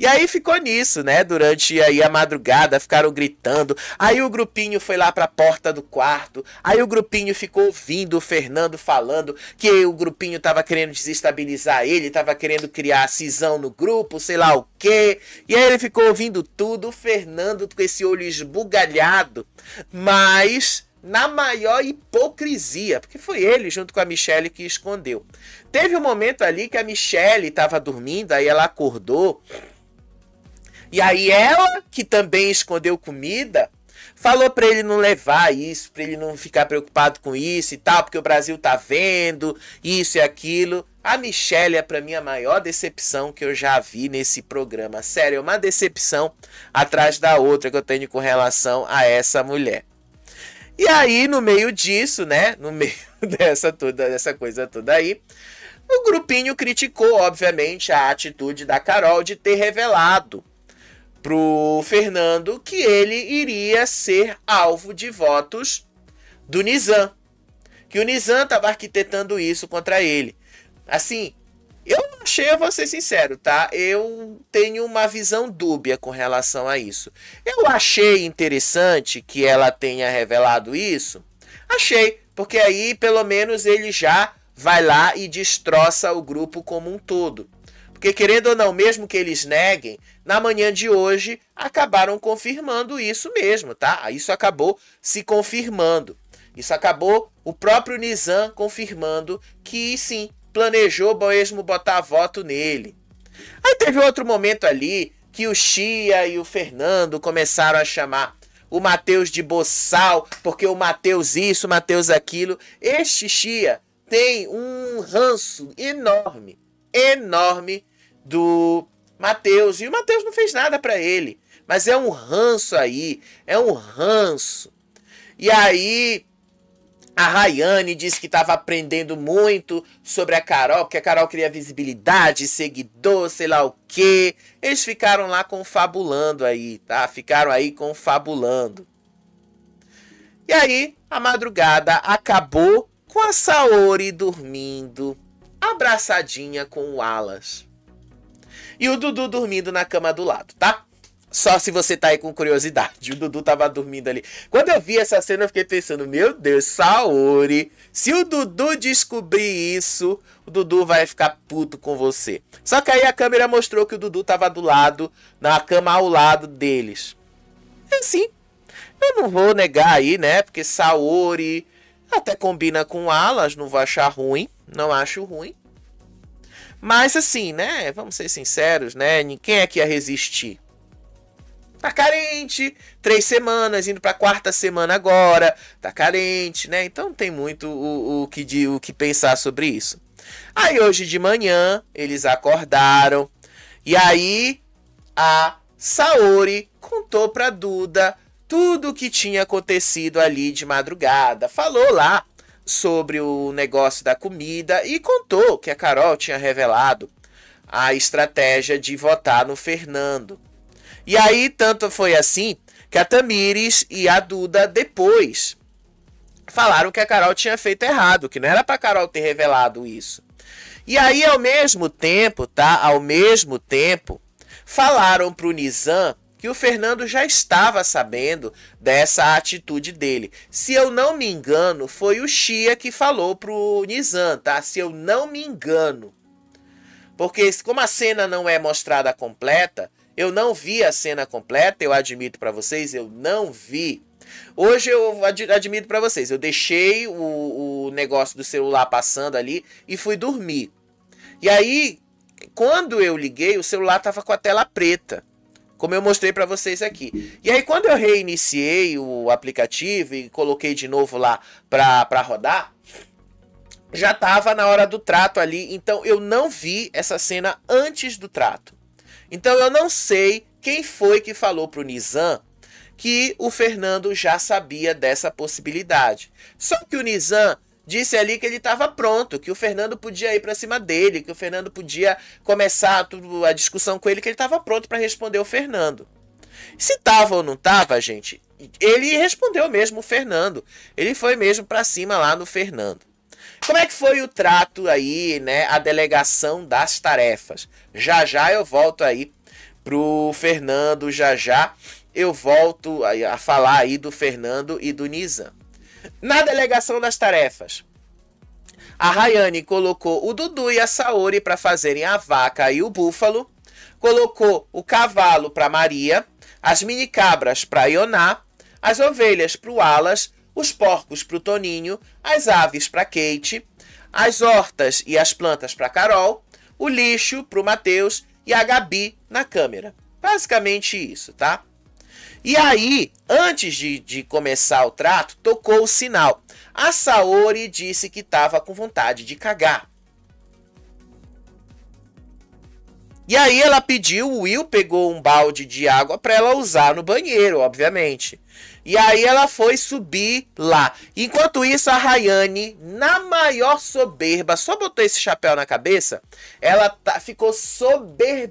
E aí ficou nisso, né? Durante aí a madrugada, ficaram gritando. Aí o grupinho foi lá pra porta do quarto. Aí o grupinho ficou ouvindo o Fernando falando que o grupinho tava querendo desestabilizar ele, tava querendo criar cisão no grupo, sei lá o quê. E aí ele ficou ouvindo tudo, o Fernando com esse olho esbugalhado, mas na maior hipocrisia, porque foi ele junto com a Michelle que escondeu. Teve um momento ali que a Michelle tava dormindo, aí ela acordou. E aí ela, que também escondeu comida, falou pra ele não levar isso, pra ele não ficar preocupado com isso e tal, porque o Brasil tá vendo isso e aquilo. A Michelle é pra mim a maior decepção que eu já vi nesse programa. Sério, é uma decepção atrás da outra que eu tenho com relação a essa mulher. E aí, no meio disso, né, no meio dessa coisa toda aí, o grupinho criticou, obviamente, a atitude da Carol de ter revelado pro Fernando que ele iria ser alvo de votos do Nizam. Que o Nizam estava arquitetando isso contra ele. Assim, eu achei, eu vou ser sincero, tá? Eu tenho uma visão dúbia com relação a isso. Eu achei interessante que ela tenha revelado isso. Achei, porque aí pelo menos ele já vai lá e destroça o grupo como um todo. Porque querendo ou não, mesmo que eles neguem, na manhã de hoje acabaram confirmando isso mesmo, tá? Isso acabou se confirmando. Isso acabou o próprio Nizam confirmando que sim, planejou mesmo botar voto nele. Aí teve outro momento ali que o Chia e o Fernando começaram a chamar o Matheus de boçal, porque o Matheus isso, o Matheus aquilo. Este Chia tem um ranço enorme do Matheus. E o Matheus não fez nada pra ele. Mas é um ranço aí. É um ranço. E aí a Rayane disse que estava aprendendo muito sobre a Carol, porque a Carol queria visibilidade, seguidor, sei lá o quê. Eles ficaram lá confabulando aí, tá? Ficaram aí confabulando. E aí a madrugada acabou com a Saori dormindo abraçadinha com o Alas. E o Dudu dormindo na cama do lado, tá? Só se você tá aí com curiosidade. O Dudu tava dormindo ali. Quando eu vi essa cena, eu fiquei pensando, meu Deus, Saori, se o Dudu descobrir isso, o Dudu vai ficar puto com você. Só que aí a câmera mostrou que o Dudu tava do lado, na cama ao lado deles. É assim, eu não vou negar aí, né? Porque Saori até combina com Alas, não vou achar ruim. Não acho ruim. Mas assim, né? Vamos ser sinceros, né? Quem é que ia resistir? Tá carente, 3 semanas, indo pra 4ª semana agora. Tá carente, né? Então não tem muito o que pensar sobre isso. Aí hoje de manhã, eles acordaram. E aí, a Saori contou pra Duda tudo o que tinha acontecido ali de madrugada. Falou lá sobre o negócio da comida e contou que a Carol tinha revelado a estratégia de votar no Fernando. E aí, tanto foi assim, que a Tamires e a Duda depois falaram que a Carol tinha feito errado, que não era pra Carol ter revelado isso. E aí, ao mesmo tempo, tá? Ao mesmo tempo, falaram pro Nizam que o Fernando já estava sabendo dessa atitude dele. Se eu não me engano, foi o Chia que falou pro Nizam, tá? Se eu não me engano. Porque como a cena não é mostrada completa, eu não vi a cena completa, eu admito pra vocês, eu não vi. Hoje eu admito pra vocês, eu deixei o negócio do celular passando ali e fui dormir. E aí, quando eu liguei, o celular tava com a tela preta, como eu mostrei pra vocês aqui. E aí, quando eu reiniciei o aplicativo e coloquei de novo lá pra rodar, já tava na hora do trato ali, então eu não vi essa cena antes do trato. Então eu não sei quem foi que falou pro Nizam que o Fernando já sabia dessa possibilidade. Só que o Nizam disse ali que ele estava pronto, que o Fernando podia ir para cima dele, que o Fernando podia começar a discussão com ele, que ele estava pronto para responder o Fernando. Se estava ou não estava, gente, ele respondeu mesmo o Fernando. Ele foi mesmo para cima lá no Fernando. Como é que foi o trato aí, né? A delegação das tarefas. Já já eu volto aí pro Fernando, já já eu volto a falar aí do Fernando e do Nizam. Na delegação das tarefas, a Rayane colocou o Dudu e a Saori para fazerem a vaca e o búfalo, colocou o cavalo para Maria, as mini cabras para Ioná, as ovelhas para o Alas, os porcos para o Toninho, as aves para Kate, as hortas e as plantas para Carol, o lixo para o Matheus e a Gabi na câmera. Basicamente isso, tá? E aí, antes de começar o trato, tocou o sinal. A Saori disse que estava com vontade de cagar. E aí ela pediu, o Will pegou um balde de água para ela usar no banheiro, obviamente. E aí ela foi subir lá. Enquanto isso, a Rayane, na maior soberba, só botou esse chapéu na cabeça, ela ficou soberbaça.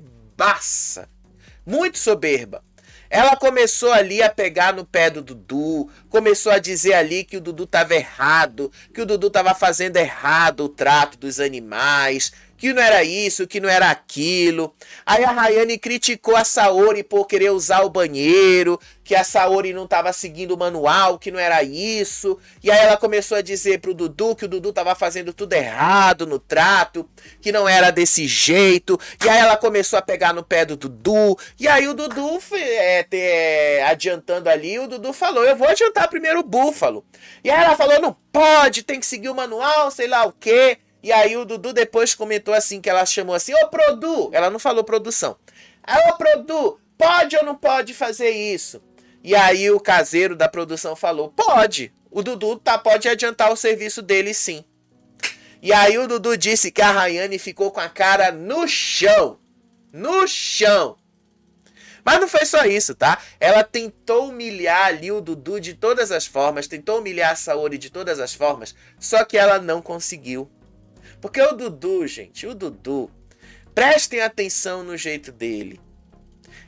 Muito soberba. Ela começou ali a pegar no pé do Dudu, começou a dizer ali que o Dudu estava errado, que o Dudu estava fazendo errado o trato dos animais, que não era isso, que não era aquilo. Aí a Rayane criticou a Saori por querer usar o banheiro, que a Saori não estava seguindo o manual, que não era isso. E aí ela começou a dizer pro Dudu que o Dudu estava fazendo tudo errado no trato, que não era desse jeito. E aí ela começou a pegar no pé do Dudu. E aí o Dudu, adiantando ali, o Dudu falou, eu vou adiantar primeiro o búfalo. E aí ela falou, não pode, tem que seguir o manual, sei lá o quê. E aí o Dudu depois comentou assim, que ela chamou assim, ô Produ, ela não falou produção. Ô Produ, pode ou não pode fazer isso? E aí o caseiro da produção falou, pode, o Dudu pode adiantar o serviço dele sim. E aí o Dudu disse que a Rayane ficou com a cara no chão. No chão. Mas não foi só isso, tá? Ela tentou humilhar ali o Dudu de todas as formas, tentou humilhar a Saori de todas as formas, só que ela não conseguiu. Porque o Dudu, gente, o Dudu, prestem atenção no jeito dele.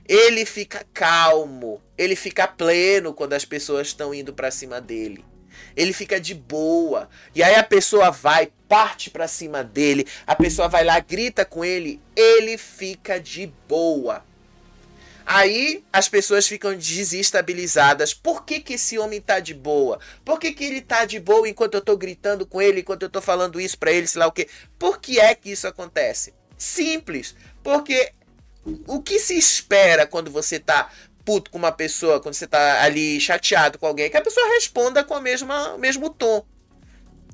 Ele fica calmo, ele fica pleno quando as pessoas estão indo pra cima dele. Ele fica de boa. E aí a pessoa vai, parte pra cima dele, a pessoa vai lá, grita com ele, ele fica de boa. Aí as pessoas ficam desestabilizadas. Por que esse homem tá de boa? Por que ele tá de boa enquanto eu tô gritando com ele, enquanto eu tô falando isso pra ele, sei lá o quê? Por que é que isso acontece? Simples. Porque o que se espera quando você tá puto com uma pessoa, quando você tá ali chateado com alguém, é que a pessoa responda com o mesmo tom.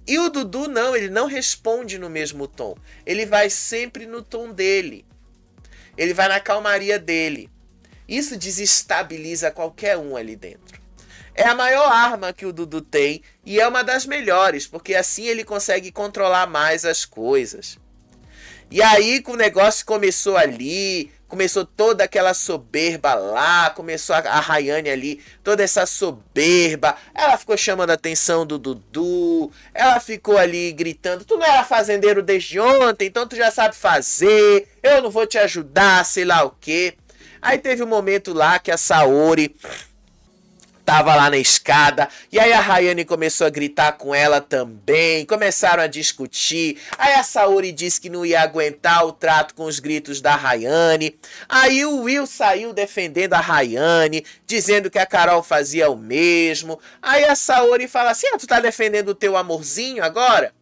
E o Dudu não, ele não responde no mesmo tom. Ele vai sempre no tom dele. Ele vai na calmaria dele. Isso desestabiliza qualquer um ali dentro. É a maior arma que o Dudu tem e é uma das melhores, porque assim ele consegue controlar mais as coisas. E aí que o negócio começou ali, começou toda aquela soberba lá, começou a Rayane ali, toda essa soberba, ela ficou chamando a atenção do Dudu, ela ficou ali gritando, tu não era fazendeiro desde ontem, então tu já sabe fazer, eu não vou te ajudar, sei lá o quê. Aí teve um momento lá que a Saori tava lá na escada, e aí a Rayane começou a gritar com ela também, começaram a discutir, aí a Saori disse que não ia aguentar o trato com os gritos da Rayane, aí o Will saiu defendendo a Rayane, dizendo que a Carol fazia o mesmo, aí a Saori fala assim, tu tá defendendo o teu amorzinho agora?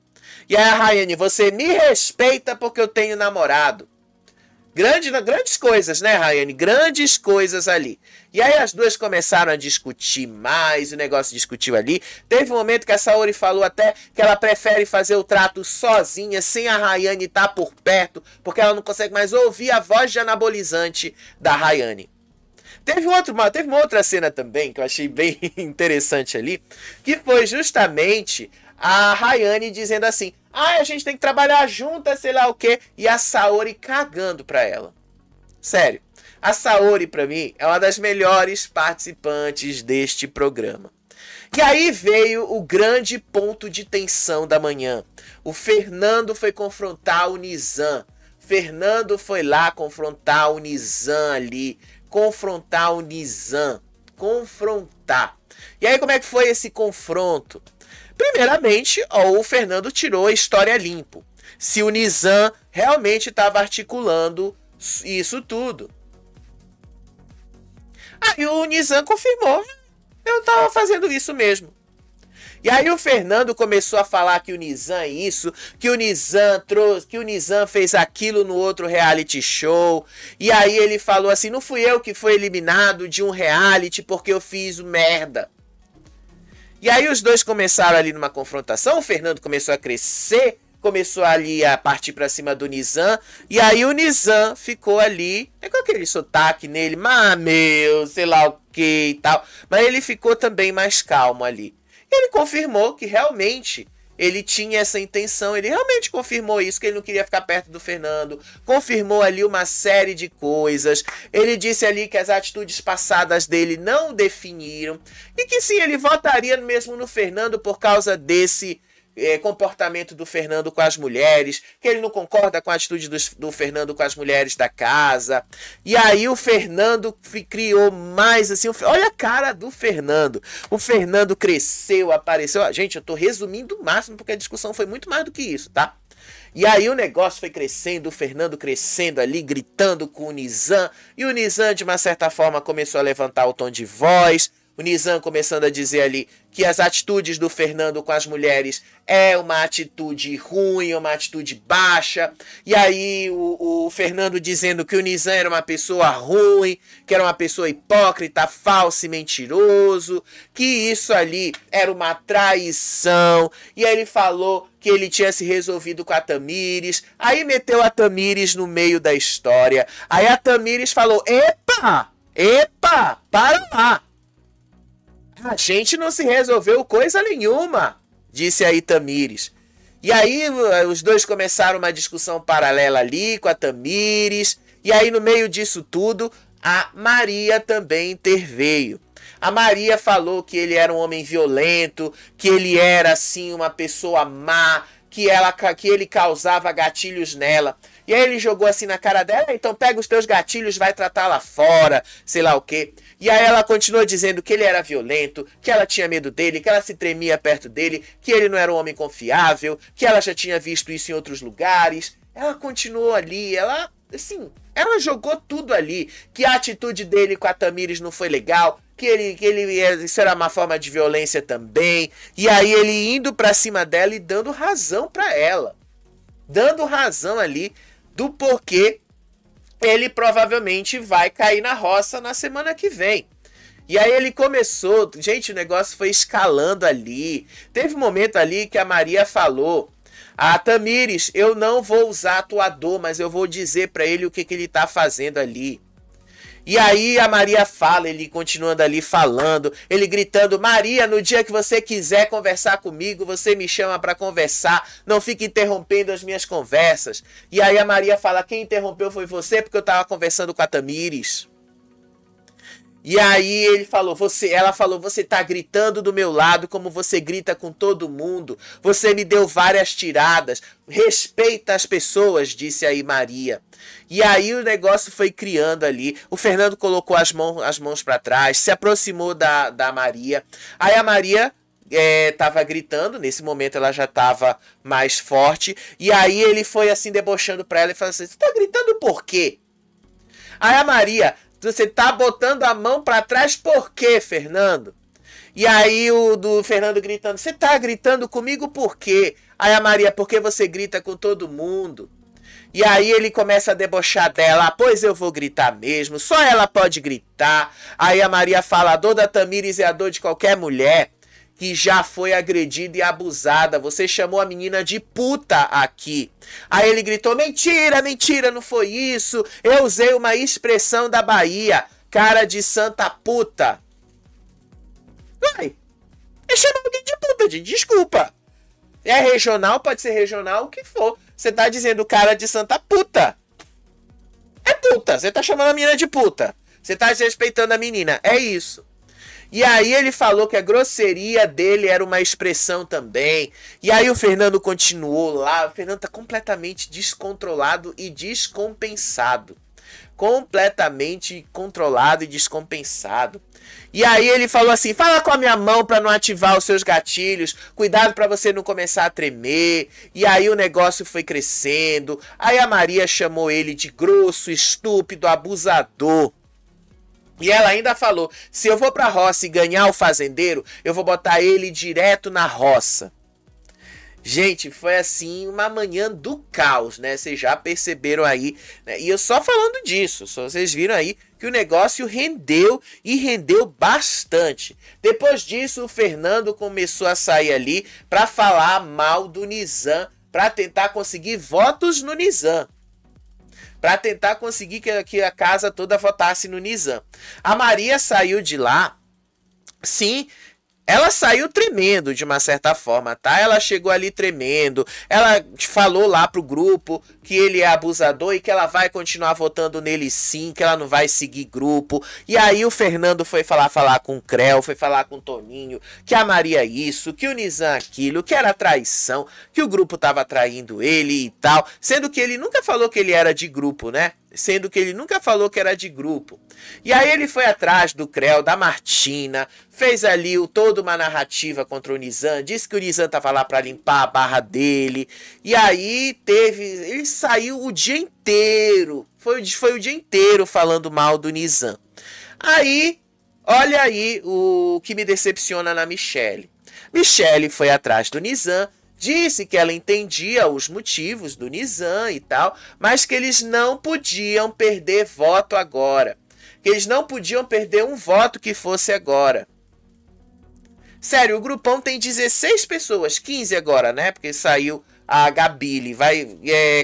E aí a Rayane, você me respeita porque eu tenho namorado. Grandes coisas, né, Rayane? Grandes coisas ali. E aí as duas começaram a discutir mais, o negócio discutiu ali. Teve um momento que a Saori falou até que ela prefere fazer o trato sozinha, sem a Rayane estar por perto, porque ela não consegue mais ouvir a voz de anabolizante da Rayane. Teve uma outra cena também que eu achei bem interessante ali, que foi justamente a Rayane dizendo assim, a gente tem que trabalhar juntas, sei lá o quê, e a Saori cagando pra ela. Sério, a Saori pra mim é uma das melhores participantes deste programa. E aí veio o grande ponto de tensão da manhã. O Fernando foi confrontar o Nizam. Fernando foi lá confrontar o Nizam ali. Confrontar o Nizam. Confrontar. E aí como é que foi esse confronto? Primeiramente, o Fernando tirou a história limpo. Se o Nizam realmente estava articulando isso tudo. Aí o Nizam confirmou. Eu estava fazendo isso mesmo. E aí o Fernando começou a falar que o Nizam isso, que o Nizam trouxe, que o Nizam fez aquilo no outro reality show. E aí ele falou assim, não fui eu que fui eliminado de um reality porque eu fiz merda. E aí os dois começaram ali numa confrontação, o Fernando começou a crescer, começou ali a partir pra cima do Nizam, e aí o Nizam ficou ali, com aquele sotaque nele, sei lá o que e tal, mas ele ficou também mais calmo ali. E ele confirmou que realmente ele tinha essa intenção, ele realmente confirmou isso, que ele não queria ficar perto do Fernando, confirmou ali uma série de coisas, ele disse ali que as atitudes passadas dele não definiram, e que sim, ele votaria mesmo no Fernando por causa desse comportamento do Fernando com as mulheres, que ele não concorda com a atitude do Fernando com as mulheres da casa. E aí o Fernando criou mais assim, olha a cara do Fernando. O Fernando cresceu, apareceu. Gente, eu tô resumindo o máximo porque a discussão foi muito mais do que isso, tá? E aí o negócio foi crescendo, o Fernando crescendo ali, gritando com o Nizam, e o Nizam de uma certa forma começou a levantar o tom de voz. O Nizam começando a dizer ali que as atitudes do Fernando com as mulheres é uma atitude ruim, uma atitude baixa. E aí o Fernando dizendo que o Nizam era uma pessoa ruim, que era uma pessoa hipócrita, falso e mentiroso, que isso ali era uma traição. E aí ele falou que ele tinha se resolvido com a Tamires. Aí meteu a Tamires no meio da história. Aí a Tamires falou, epa, para lá. A gente não se resolveu coisa nenhuma, disse aí Tamires. E aí os dois começaram uma discussão paralela ali com a Tamires. E aí no meio disso tudo, a Maria também interveio. A Maria falou que ele era um homem violento, que ele era assim uma pessoa má, que ele causava gatilhos nela. E aí ele jogou assim na cara dela, então pega os teus gatilhos, vai tratar lá fora, sei lá o quê. E aí ela continuou dizendo que ele era violento, que ela tinha medo dele, que ela se tremia perto dele, que ele não era um homem confiável, que ela já tinha visto isso em outros lugares. Ela continuou ali, ela jogou tudo ali, que a atitude dele com a Tamires não foi legal, que isso era uma forma de violência também. E aí ele indo pra cima dela e dando razão pra ela. Dando razão ali do porquê ele provavelmente vai cair na roça na semana que vem. E aí ele começou, gente, o negócio foi escalando ali. Teve um momento ali que a Maria falou, Tamires, eu não vou usar atuador, mas eu vou dizer pra ele o que ele tá fazendo ali. E aí a Maria fala, ele continuando ali falando, ele gritando, Maria, no dia que você quiser conversar comigo, você me chama para conversar, não fique interrompendo as minhas conversas. E aí a Maria fala, quem interrompeu foi você, porque eu tava conversando com a Tamires. E aí ela falou, você tá gritando do meu lado como você grita com todo mundo. Você me deu várias tiradas. Respeita as pessoas, disse aí Maria. E aí o negócio foi criando ali. O Fernando colocou as mãos para trás, se aproximou da Maria. Aí a Maria tava gritando, nesse momento ela já tava mais forte. E aí ele foi assim debochando pra ela e falou assim, você tá gritando por quê? Aí a Maria... Você tá botando a mão pra trás por quê, Fernando? E aí o do Fernando gritando, você tá gritando comigo por quê? Aí a Maria, porque você grita com todo mundo? E aí ele começa a debochar dela, pois eu vou gritar mesmo, só ela pode gritar. Aí a Maria fala, a dor da Tamires é a dor de qualquer mulher que já foi agredida e abusada. Você chamou a menina de puta aqui. Aí ele gritou, mentira, mentira, não foi isso. Eu usei uma expressão da Bahia, cara de santa puta. Ai, eu chamo alguém de puta, de desculpa. É regional, pode ser regional, o que for. Você tá dizendo cara de santa puta. É puta, você tá chamando a menina de puta. Você tá desrespeitando a menina, é isso. E aí ele falou que a grosseria dele era uma expressão também. E aí o Fernando continuou lá. O Fernando tá completamente descontrolado e descompensado. Completamente controlado e descompensado. E aí ele falou assim, fala com a minha mão para não ativar os seus gatilhos. Cuidado para você não começar a tremer. E aí o negócio foi crescendo. Aí a Maria chamou ele de grosso, estúpido, abusador. E ela ainda falou, se eu vou pra roça e ganhar o fazendeiro, eu vou botar ele direto na roça. Gente, foi assim uma manhã do caos, né? Vocês já perceberam aí, né? E eu só falando disso, só vocês viram aí que o negócio rendeu e rendeu bastante. Depois disso, o Fernando começou a sair ali pra falar mal do Nizam, pra tentar conseguir votos no Nizam. Para tentar conseguir que a casa toda votasse no Nizam. A Maria saiu de lá, sim, ela saiu tremendo de uma certa forma, tá? Ela chegou ali tremendo, ela falou lá pro grupo que ele é abusador e que ela vai continuar votando nele sim, que ela não vai seguir grupo. E aí o Fernando foi falar com o Creu, foi falar com o Toninho, que a Maria isso, que o Nizam aquilo, que era traição, que o grupo tava traindo ele e tal, sendo que ele nunca falou que ele era de grupo, né? Sendo que ele nunca falou que era de grupo. E aí ele foi atrás do Creu, da Martina, fez ali toda uma narrativa contra o Nizam, disse que o Nizam tava lá para limpar a barra dele. E aí ele saiu o dia inteiro, foi o dia inteiro falando mal do Nizam. Aí, olha aí o que me decepciona na Michelle. Michelle foi atrás do Nizam, disse que ela entendia os motivos do Nizam e tal, mas que eles não podiam perder voto agora. Que eles não podiam perder um voto que fosse agora. Sério, o grupão tem 16 pessoas, 15 agora, né? Porque saiu a Gabile,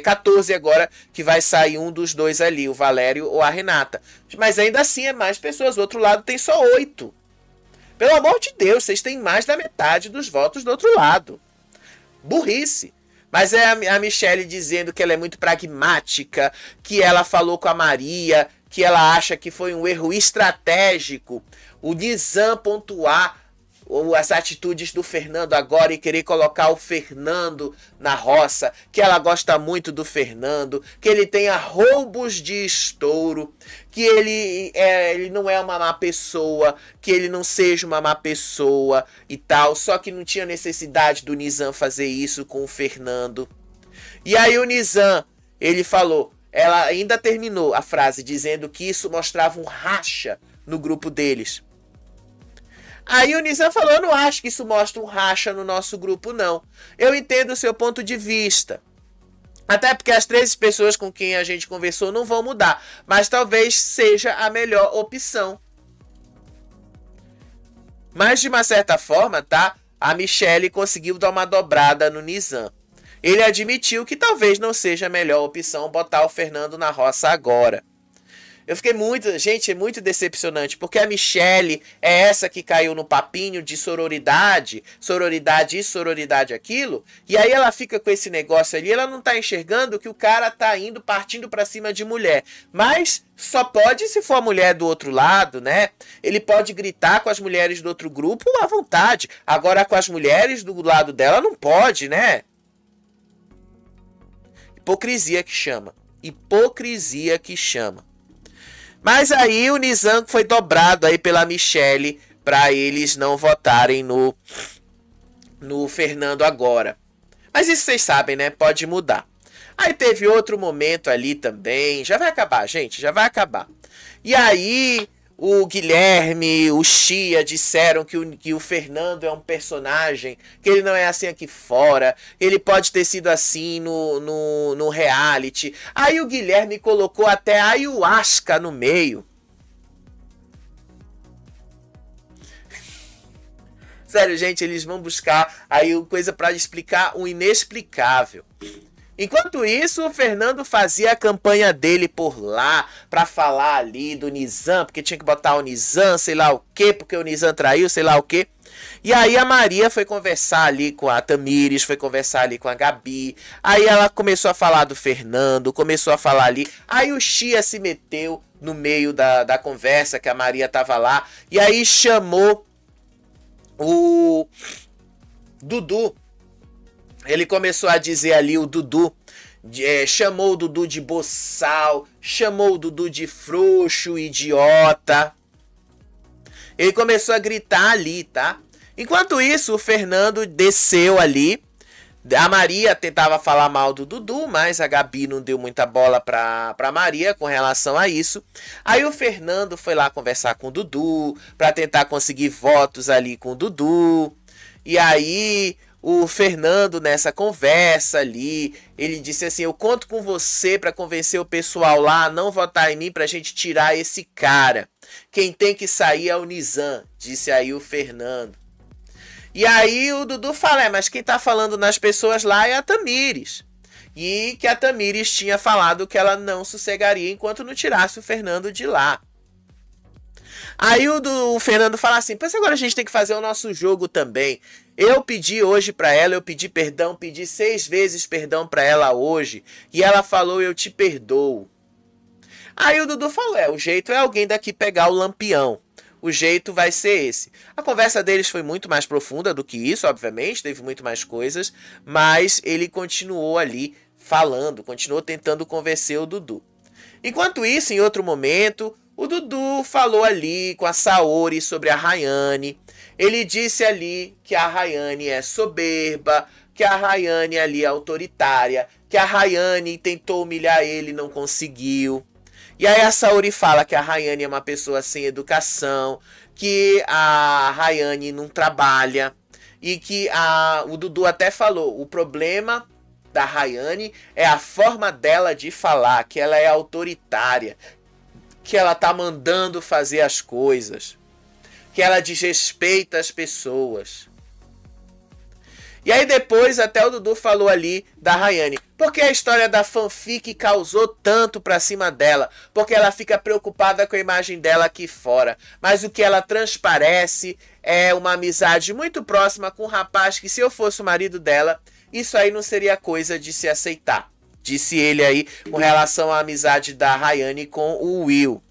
14 agora que vai sair um dos dois ali, o Valério ou a Renata. Mas ainda assim é mais pessoas, o outro lado tem só 8. Pelo amor de Deus, vocês têm mais da metade dos votos do outro lado. Burrice. Mas é a Michelle dizendo que ela é muito pragmática, que ela falou com a Maria, que ela acha que foi um erro estratégico o Nizam pontuar as atitudes do Fernando agora e querer colocar o Fernando na roça, que ela gosta muito do Fernando, que ele tenha roubos de estouro, que ele não é uma má pessoa, que ele não seja uma má pessoa e tal, só que não tinha necessidade do Nizam fazer isso com o Fernando. E aí o Nizam, ele falou, ela ainda terminou a frase dizendo que isso mostrava um racha no grupo deles. Aí o Nizam falou, eu não acho que isso mostra um racha no nosso grupo, não. Eu entendo o seu ponto de vista. Até porque as 13 pessoas com quem a gente conversou não vão mudar. Mas talvez seja a melhor opção. Mas de uma certa forma, tá? A Michelle conseguiu dar uma dobrada no Nizam. Ele admitiu que talvez não seja a melhor opção botar o Fernando na roça agora. Eu fiquei muito... Gente, é muito decepcionante, porque a Michelle é essa que caiu no papinho de sororidade, sororidade isso, sororidade aquilo, e aí ela fica com esse negócio ali, ela não tá enxergando que o cara tá indo, partindo pra cima de mulher. Mas só pode se for a mulher do outro lado, né? Ele pode gritar com as mulheres do outro grupo à vontade. Agora com as mulheres do lado dela não pode, né? Hipocrisia que chama. Hipocrisia que chama. Mas aí o Nizam foi dobrado aí pela Michelle para eles não votarem no Fernando agora. Mas isso vocês sabem, né? Pode mudar. Aí teve outro momento ali também. Já vai acabar, gente. Já vai acabar. E aí o Guilherme, o Chia disseram que o Fernando é um personagem, que ele não é assim aqui fora, ele pode ter sido assim no reality. Aí o Guilherme colocou até a ayahuasca no meio. Sério, gente, eles vão buscar aí coisa para explicar o inexplicável. Enquanto isso, o Fernando fazia a campanha dele por lá, pra falar ali do Nizam, porque tinha que botar o Nizam, sei lá o quê, porque o Nizam traiu, sei lá o quê. E aí a Maria foi conversar ali com a Tamires, foi conversar ali com a Gabi. Aí ela começou a falar do Fernando, começou a falar ali. Aí o Chia se meteu no meio da conversa, que a Maria tava lá. E aí chamou o Dudu. Ele começou a dizer ali, o Dudu, chamou o Dudu de boçal, chamou o Dudu de frouxo, idiota. Ele começou a gritar ali, tá? Enquanto isso, o Fernando desceu ali. A Maria tentava falar mal do Dudu, mas a Gabi não deu muita bola pra Maria com relação a isso. Aí o Fernando foi lá conversar com o Dudu, pra tentar conseguir votos ali com o Dudu. E aí o Fernando, nessa conversa ali, ele disse assim: eu conto com você para convencer o pessoal lá a não votar em mim pra gente tirar esse cara. Quem tem que sair é o Nizam, disse aí o Fernando. E aí o Dudu fala: mas quem tá falando nas pessoas lá é a Tamires. E que a Tamires tinha falado que ela não sossegaria enquanto não tirasse o Fernando de lá. Aí o Fernando fala assim: pois agora a gente tem que fazer o nosso jogo também. Eu pedi hoje pra ela, eu pedi perdão, pedi 6 vezes perdão pra ela hoje. E ela falou: eu te perdoo. Aí o Dudu falou: o jeito é alguém daqui pegar o lampião. O jeito vai ser esse. A conversa deles foi muito mais profunda do que isso, obviamente, teve muito mais coisas. Mas ele continuou ali falando, continuou tentando convencer o Dudu. Enquanto isso, em outro momento, o Dudu falou ali com a Saori sobre a Rayane. Ele disse ali que a Rayane é soberba, que a Rayane ali é autoritária, que a Rayane tentou humilhar ele e não conseguiu. E aí a Saori fala que a Rayane é uma pessoa sem educação, que a Rayane não trabalha e que o Dudu até falou: o problema da Rayane é a forma dela de falar, que ela é autoritária, que ela tá mandando fazer as coisas, que ela desrespeita as pessoas. E aí depois até o Dudu falou ali da Rayane. Porque a história da fanfic causou tanto pra cima dela? Porque ela fica preocupada com a imagem dela aqui fora. Mas o que ela transparece é uma amizade muito próxima com um rapaz que, se eu fosse o marido dela, isso aí não seria coisa de se aceitar. Disse ele aí com relação à amizade da Rayane com o Will.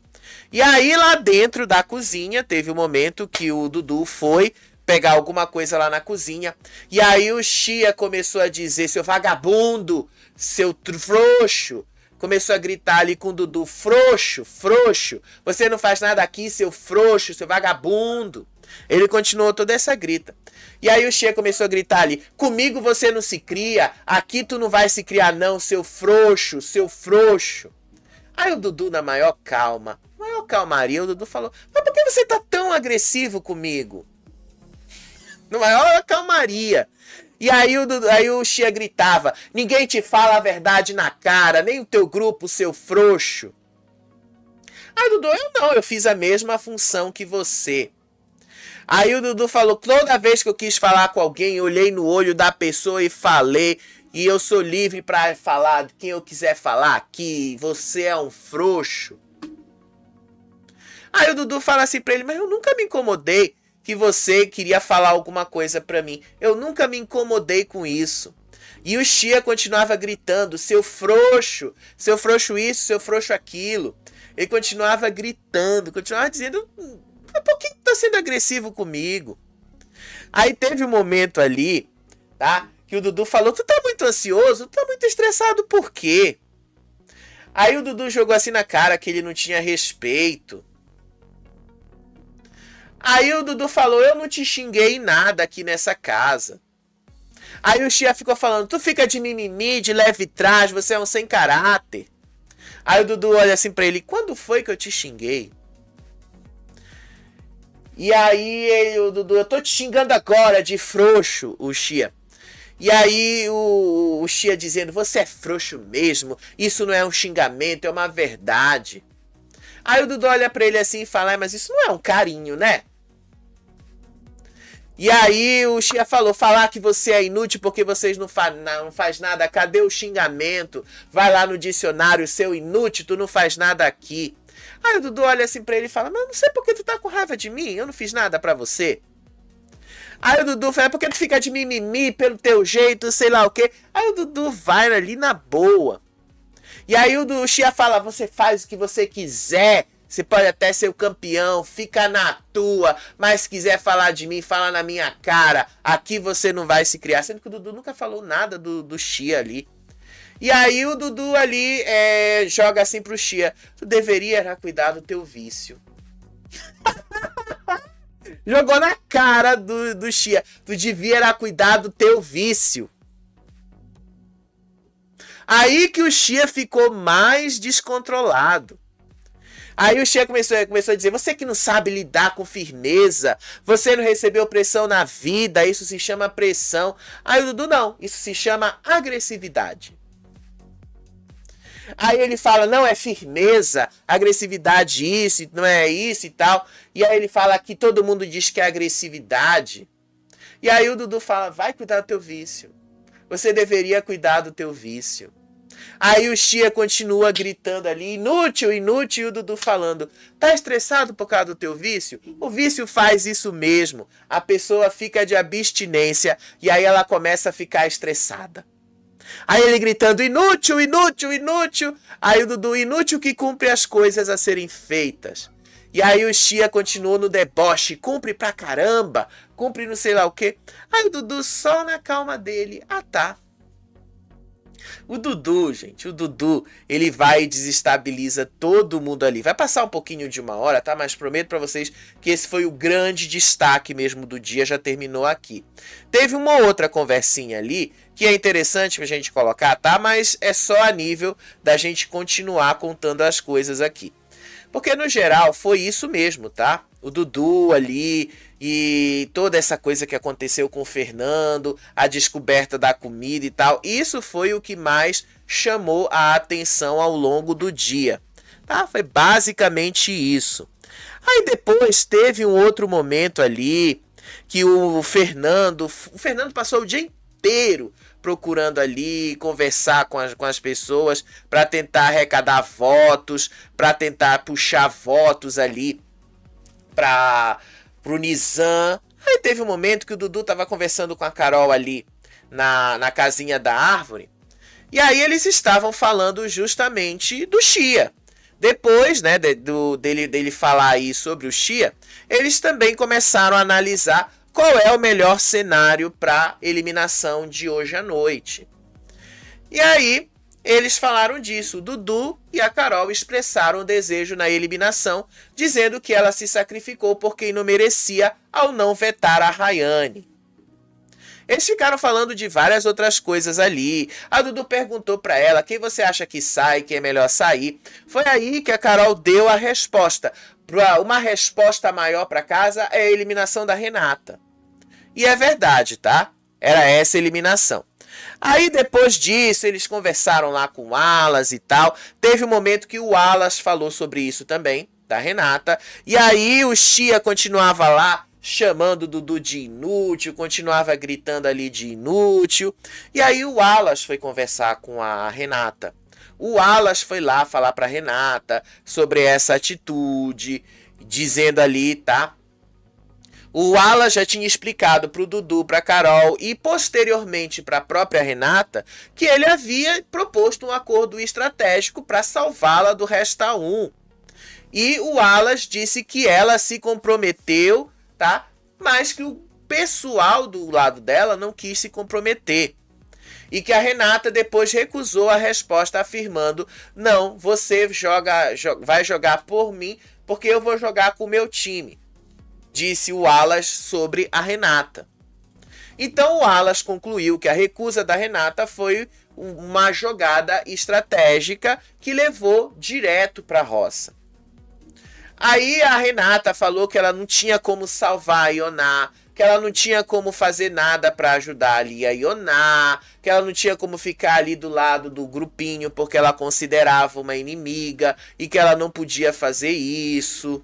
E aí lá dentro da cozinha teve um momento que o Dudu foi pegar alguma coisa lá na cozinha. E aí o Chia começou a dizer: seu vagabundo, seu frouxo. Começou a gritar ali com o Dudu: frouxo, frouxo. Você não faz nada aqui, seu frouxo, seu vagabundo. Ele continuou toda essa grita. E aí o Chia começou a gritar ali: comigo você não se cria, aqui tu não vai se criar não, seu frouxo, seu frouxo. Aí o Dudu, na maior calma, maior calmaria, o Dudu falou: mas por que você tá tão agressivo comigo? Na maior calmaria. E aí o Chia gritava: ninguém te fala a verdade na cara, nem o teu grupo, seu frouxo. Aí o Dudu: eu fiz a mesma função que você. Aí o Dudu falou: toda vez que eu quis falar com alguém, eu olhei no olho da pessoa e falei. E eu sou livre para falar de quem eu quiser falar aqui. Você é um frouxo. Aí o Dudu fala assim pra ele, mas eu nunca me incomodei que você queria falar alguma coisa pra mim. Eu nunca me incomodei com isso. E o Chia continuava gritando, seu frouxo isso, seu frouxo aquilo. Ele continuava gritando, continuava dizendo, por que tá sendo agressivo comigo? Aí teve um momento ali, tá? Que o Dudu falou, tu tá muito ansioso, tu tá muito estressado, por quê? Aí o Dudu jogou assim na cara que ele não tinha respeito. Aí o Dudu falou, eu não te xinguei em nada aqui nessa casa. Aí o Chia ficou falando, tu fica de mimimi, de leve trás, você é um sem caráter. Aí o Dudu olha assim pra ele, quando foi que eu te xinguei? E aí o Dudu, eu tô te xingando agora de frouxo, o Chia. E aí o Chia dizendo, você é frouxo mesmo, isso não é um xingamento, é uma verdade. Aí o Dudu olha pra ele assim e fala, mas isso não é um carinho, né? E aí o Chia falou, falar que você é inútil porque vocês não faz nada, cadê o xingamento? Vai lá no dicionário, seu inútil, tu não faz nada aqui. Aí o Dudu olha assim pra ele e fala, mas não sei por que tu tá com raiva de mim, eu não fiz nada pra você. Aí o Dudu fala, por que tu fica de mimimi pelo teu jeito, sei lá o quê. Aí o Dudu vai ali na boa. E aí o Chia fala, você faz o que você quiser. Você pode até ser o campeão, fica na tua, mas se quiser falar de mim, fala na minha cara. Aqui você não vai se criar. Sendo que o Dudu nunca falou nada do Chia ali. E aí o Dudu ali joga assim pro Chia. Tu deveria cuidar do teu vício. Jogou na cara do Chia. Tu devia cuidar do teu vício. Aí que o Chia ficou mais descontrolado. Aí o Chia começou a dizer, você que não sabe lidar com firmeza, você não recebeu pressão na vida, isso se chama pressão. Aí o Dudu, não, isso se chama agressividade. Aí ele fala, não, é firmeza, agressividade isso, não é isso e tal. E aí ele fala que todo mundo diz que é agressividade. E aí o Dudu fala, vai cuidar do teu vício. Você deveria cuidar do teu vício. Aí o Chia continua gritando ali, inútil, inútil, e o Dudu falando, tá estressado por causa do teu vício? O vício faz isso mesmo, a pessoa fica de abstinência e aí ela começa a ficar estressada. Aí ele gritando, inútil, inútil, inútil, aí o Dudu, inútil que cumpre as coisas a serem feitas. E aí o Chia continuou no deboche, cumpre pra caramba, cumpre não sei lá o quê. Aí o Dudu só na calma dele, ah tá. O Dudu, gente, ele vai e desestabiliza todo mundo ali. Vai passar um pouquinho de 1 hora, tá? Mas prometo pra vocês que esse foi o grande destaque mesmo do dia, já terminou aqui. Teve uma outra conversinha ali, que é interessante pra gente colocar, tá? Mas é só a nível da gente continuar contando as coisas aqui. Porque no geral foi isso mesmo, tá? O Dudu ali e toda essa coisa que aconteceu com o Fernando, a descoberta da comida e tal, isso foi o que mais chamou a atenção ao longo do dia, tá? Foi basicamente isso. Aí depois teve um outro momento ali que o Fernando passou o dia inteiro procurando ali conversar com as pessoas para tentar arrecadar votos, para tentar puxar votos ali pro Nizam. Aí teve um momento que o Dudu tava conversando com a Carol ali na casinha da árvore. E aí eles estavam falando justamente do Chia. Depois, né, dele falar aí sobre o Chia, eles também começaram a analisar qual é o melhor cenário para eliminação de hoje à noite. E aí eles falaram disso. O Dudu e a Carol expressaram o desejo na eliminação, dizendo que ela se sacrificou por quem não merecia ao não vetar a Rayane. Eles ficaram falando de várias outras coisas ali. A Dudu perguntou para ela quem você acha que sai, quem é melhor sair. Foi aí que a Carol deu a resposta. Uma resposta maior para casa é a eliminação da Renata. E é verdade, tá? Era essa a eliminação. Aí depois disso eles conversaram lá com o Wallace e tal. Teve um momento que o Wallace falou sobre isso também, da Renata. E aí o Chia continuava lá chamando o Dudu de inútil, continuava gritando ali de inútil. E aí o Wallace foi conversar com a Renata. O Wallace foi lá falar pra Renata sobre essa atitude. dizendo ali, tá? O Wallace já tinha explicado para o Dudu, para a Carol e posteriormente para a própria Renata que ele havia proposto um acordo estratégico para salvá-la do Resta 1. E o Wallace disse que ela se comprometeu, tá? Mas que o pessoal do lado dela não quis se comprometer. E que a Renata depois recusou a resposta afirmando: não, você vai jogar por mim porque eu vou jogar com o meu time. Disse o Wallace sobre a Renata. Então o Wallace concluiu que a recusa da Renata foi uma jogada estratégica que levou direto para a roça. Aí a Renata falou que ela não tinha como salvar a Ioná, que ela não tinha como fazer nada para ajudar ali a Ioná, que ela não tinha como ficar ali do lado do grupinho porque ela considerava uma inimiga e que ela não podia fazer isso.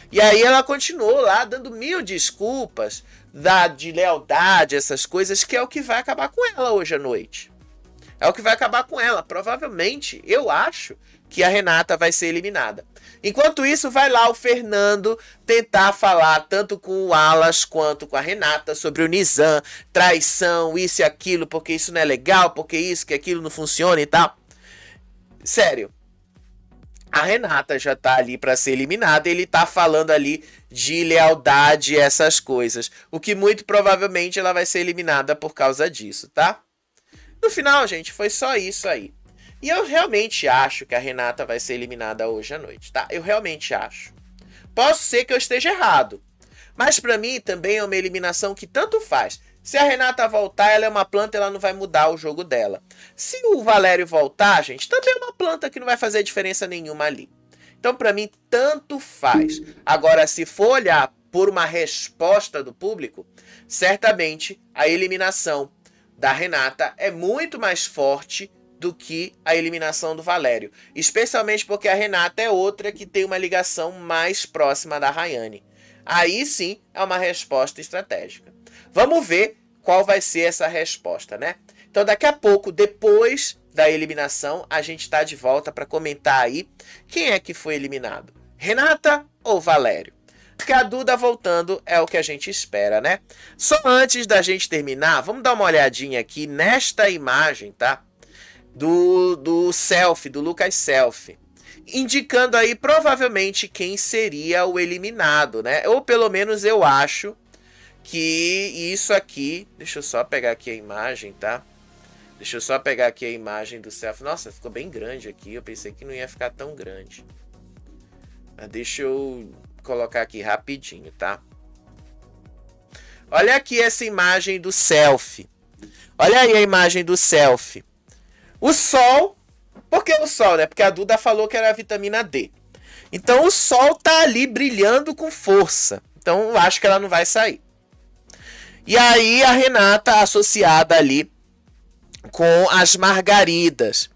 E aí ela continuou lá dando mil desculpas de lealdade, essas coisas, que é o que vai acabar com ela hoje à noite. É o que vai acabar com ela. Provavelmente, eu acho que a Renata vai ser eliminada. Enquanto isso, vai lá o Fernando tentar falar tanto com o Wallace quanto com a Renata sobre o Nizam, traição, isso e aquilo, porque isso não é legal, porque isso, que aquilo não funciona e tal. Sério. A Renata já tá ali para ser eliminada, ele tá falando ali de lealdade e essas coisas. O que muito provavelmente ela vai ser eliminada por causa disso, tá? No final, gente, foi só isso aí. E eu realmente acho que a Renata vai ser eliminada hoje à noite, tá? Eu realmente acho. Posso ser que eu esteja errado. Mas pra mim também é uma eliminação que tanto faz. Se a Renata voltar, ela é uma planta, ela não vai mudar o jogo dela. Se o Valério voltar, gente, também é uma planta que não vai fazer diferença nenhuma ali. Então, pra mim, tanto faz. Agora, se for olhar por uma resposta do público, certamente a eliminação da Renata é muito mais forte do que a eliminação do Valério. Especialmente porque a Renata é outra que tem uma ligação mais próxima da Rayane. Aí sim é uma resposta estratégica. Vamos ver qual vai ser essa resposta, né? Então daqui a pouco, depois da eliminação, a gente está de volta para comentar aí quem é que foi eliminado. Renata ou Valério? Porque a Duda voltando é o que a gente espera, né? Só antes da gente terminar, vamos dar uma olhadinha aqui nesta imagem, tá? Do selfie, do Lucas Selfie. Indicando aí provavelmente quem seria o eliminado, né? Ou pelo menos eu acho que isso aqui... Deixa eu só pegar aqui a imagem, tá? Deixa eu só pegar aqui a imagem do selfie. Nossa, ficou bem grande aqui. Eu pensei que não ia ficar tão grande. Mas deixa eu colocar aqui rapidinho, tá? Olha aqui essa imagem do selfie. Olha aí a imagem do selfie. O sol... Por que o sol, né? Porque a Duda falou que era a vitamina D. Então o sol tá ali brilhando com força. Então eu acho que ela não vai sair. E aí a Renata associada ali com as margaridas.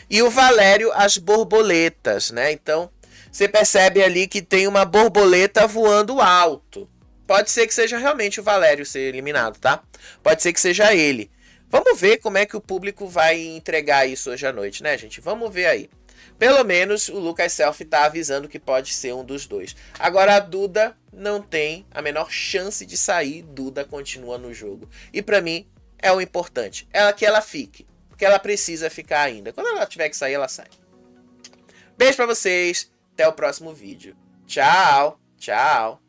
E o Valério as borboletas, né? Então você percebe ali que tem uma borboleta voando alto. Pode ser que seja realmente o Valério ser eliminado, tá? Pode ser que seja ele. Vamos ver como é que o público vai entregar isso hoje à noite, né, gente? Vamos ver aí. Pelo menos o Lucas Selfie tá avisando que pode ser um dos dois. Agora a Duda não tem a menor chance de sair. Duda continua no jogo. E pra mim é o importante. É que ela fique. Porque ela precisa ficar ainda. Quando ela tiver que sair, ela sai. Beijo pra vocês. Até o próximo vídeo. Tchau. Tchau.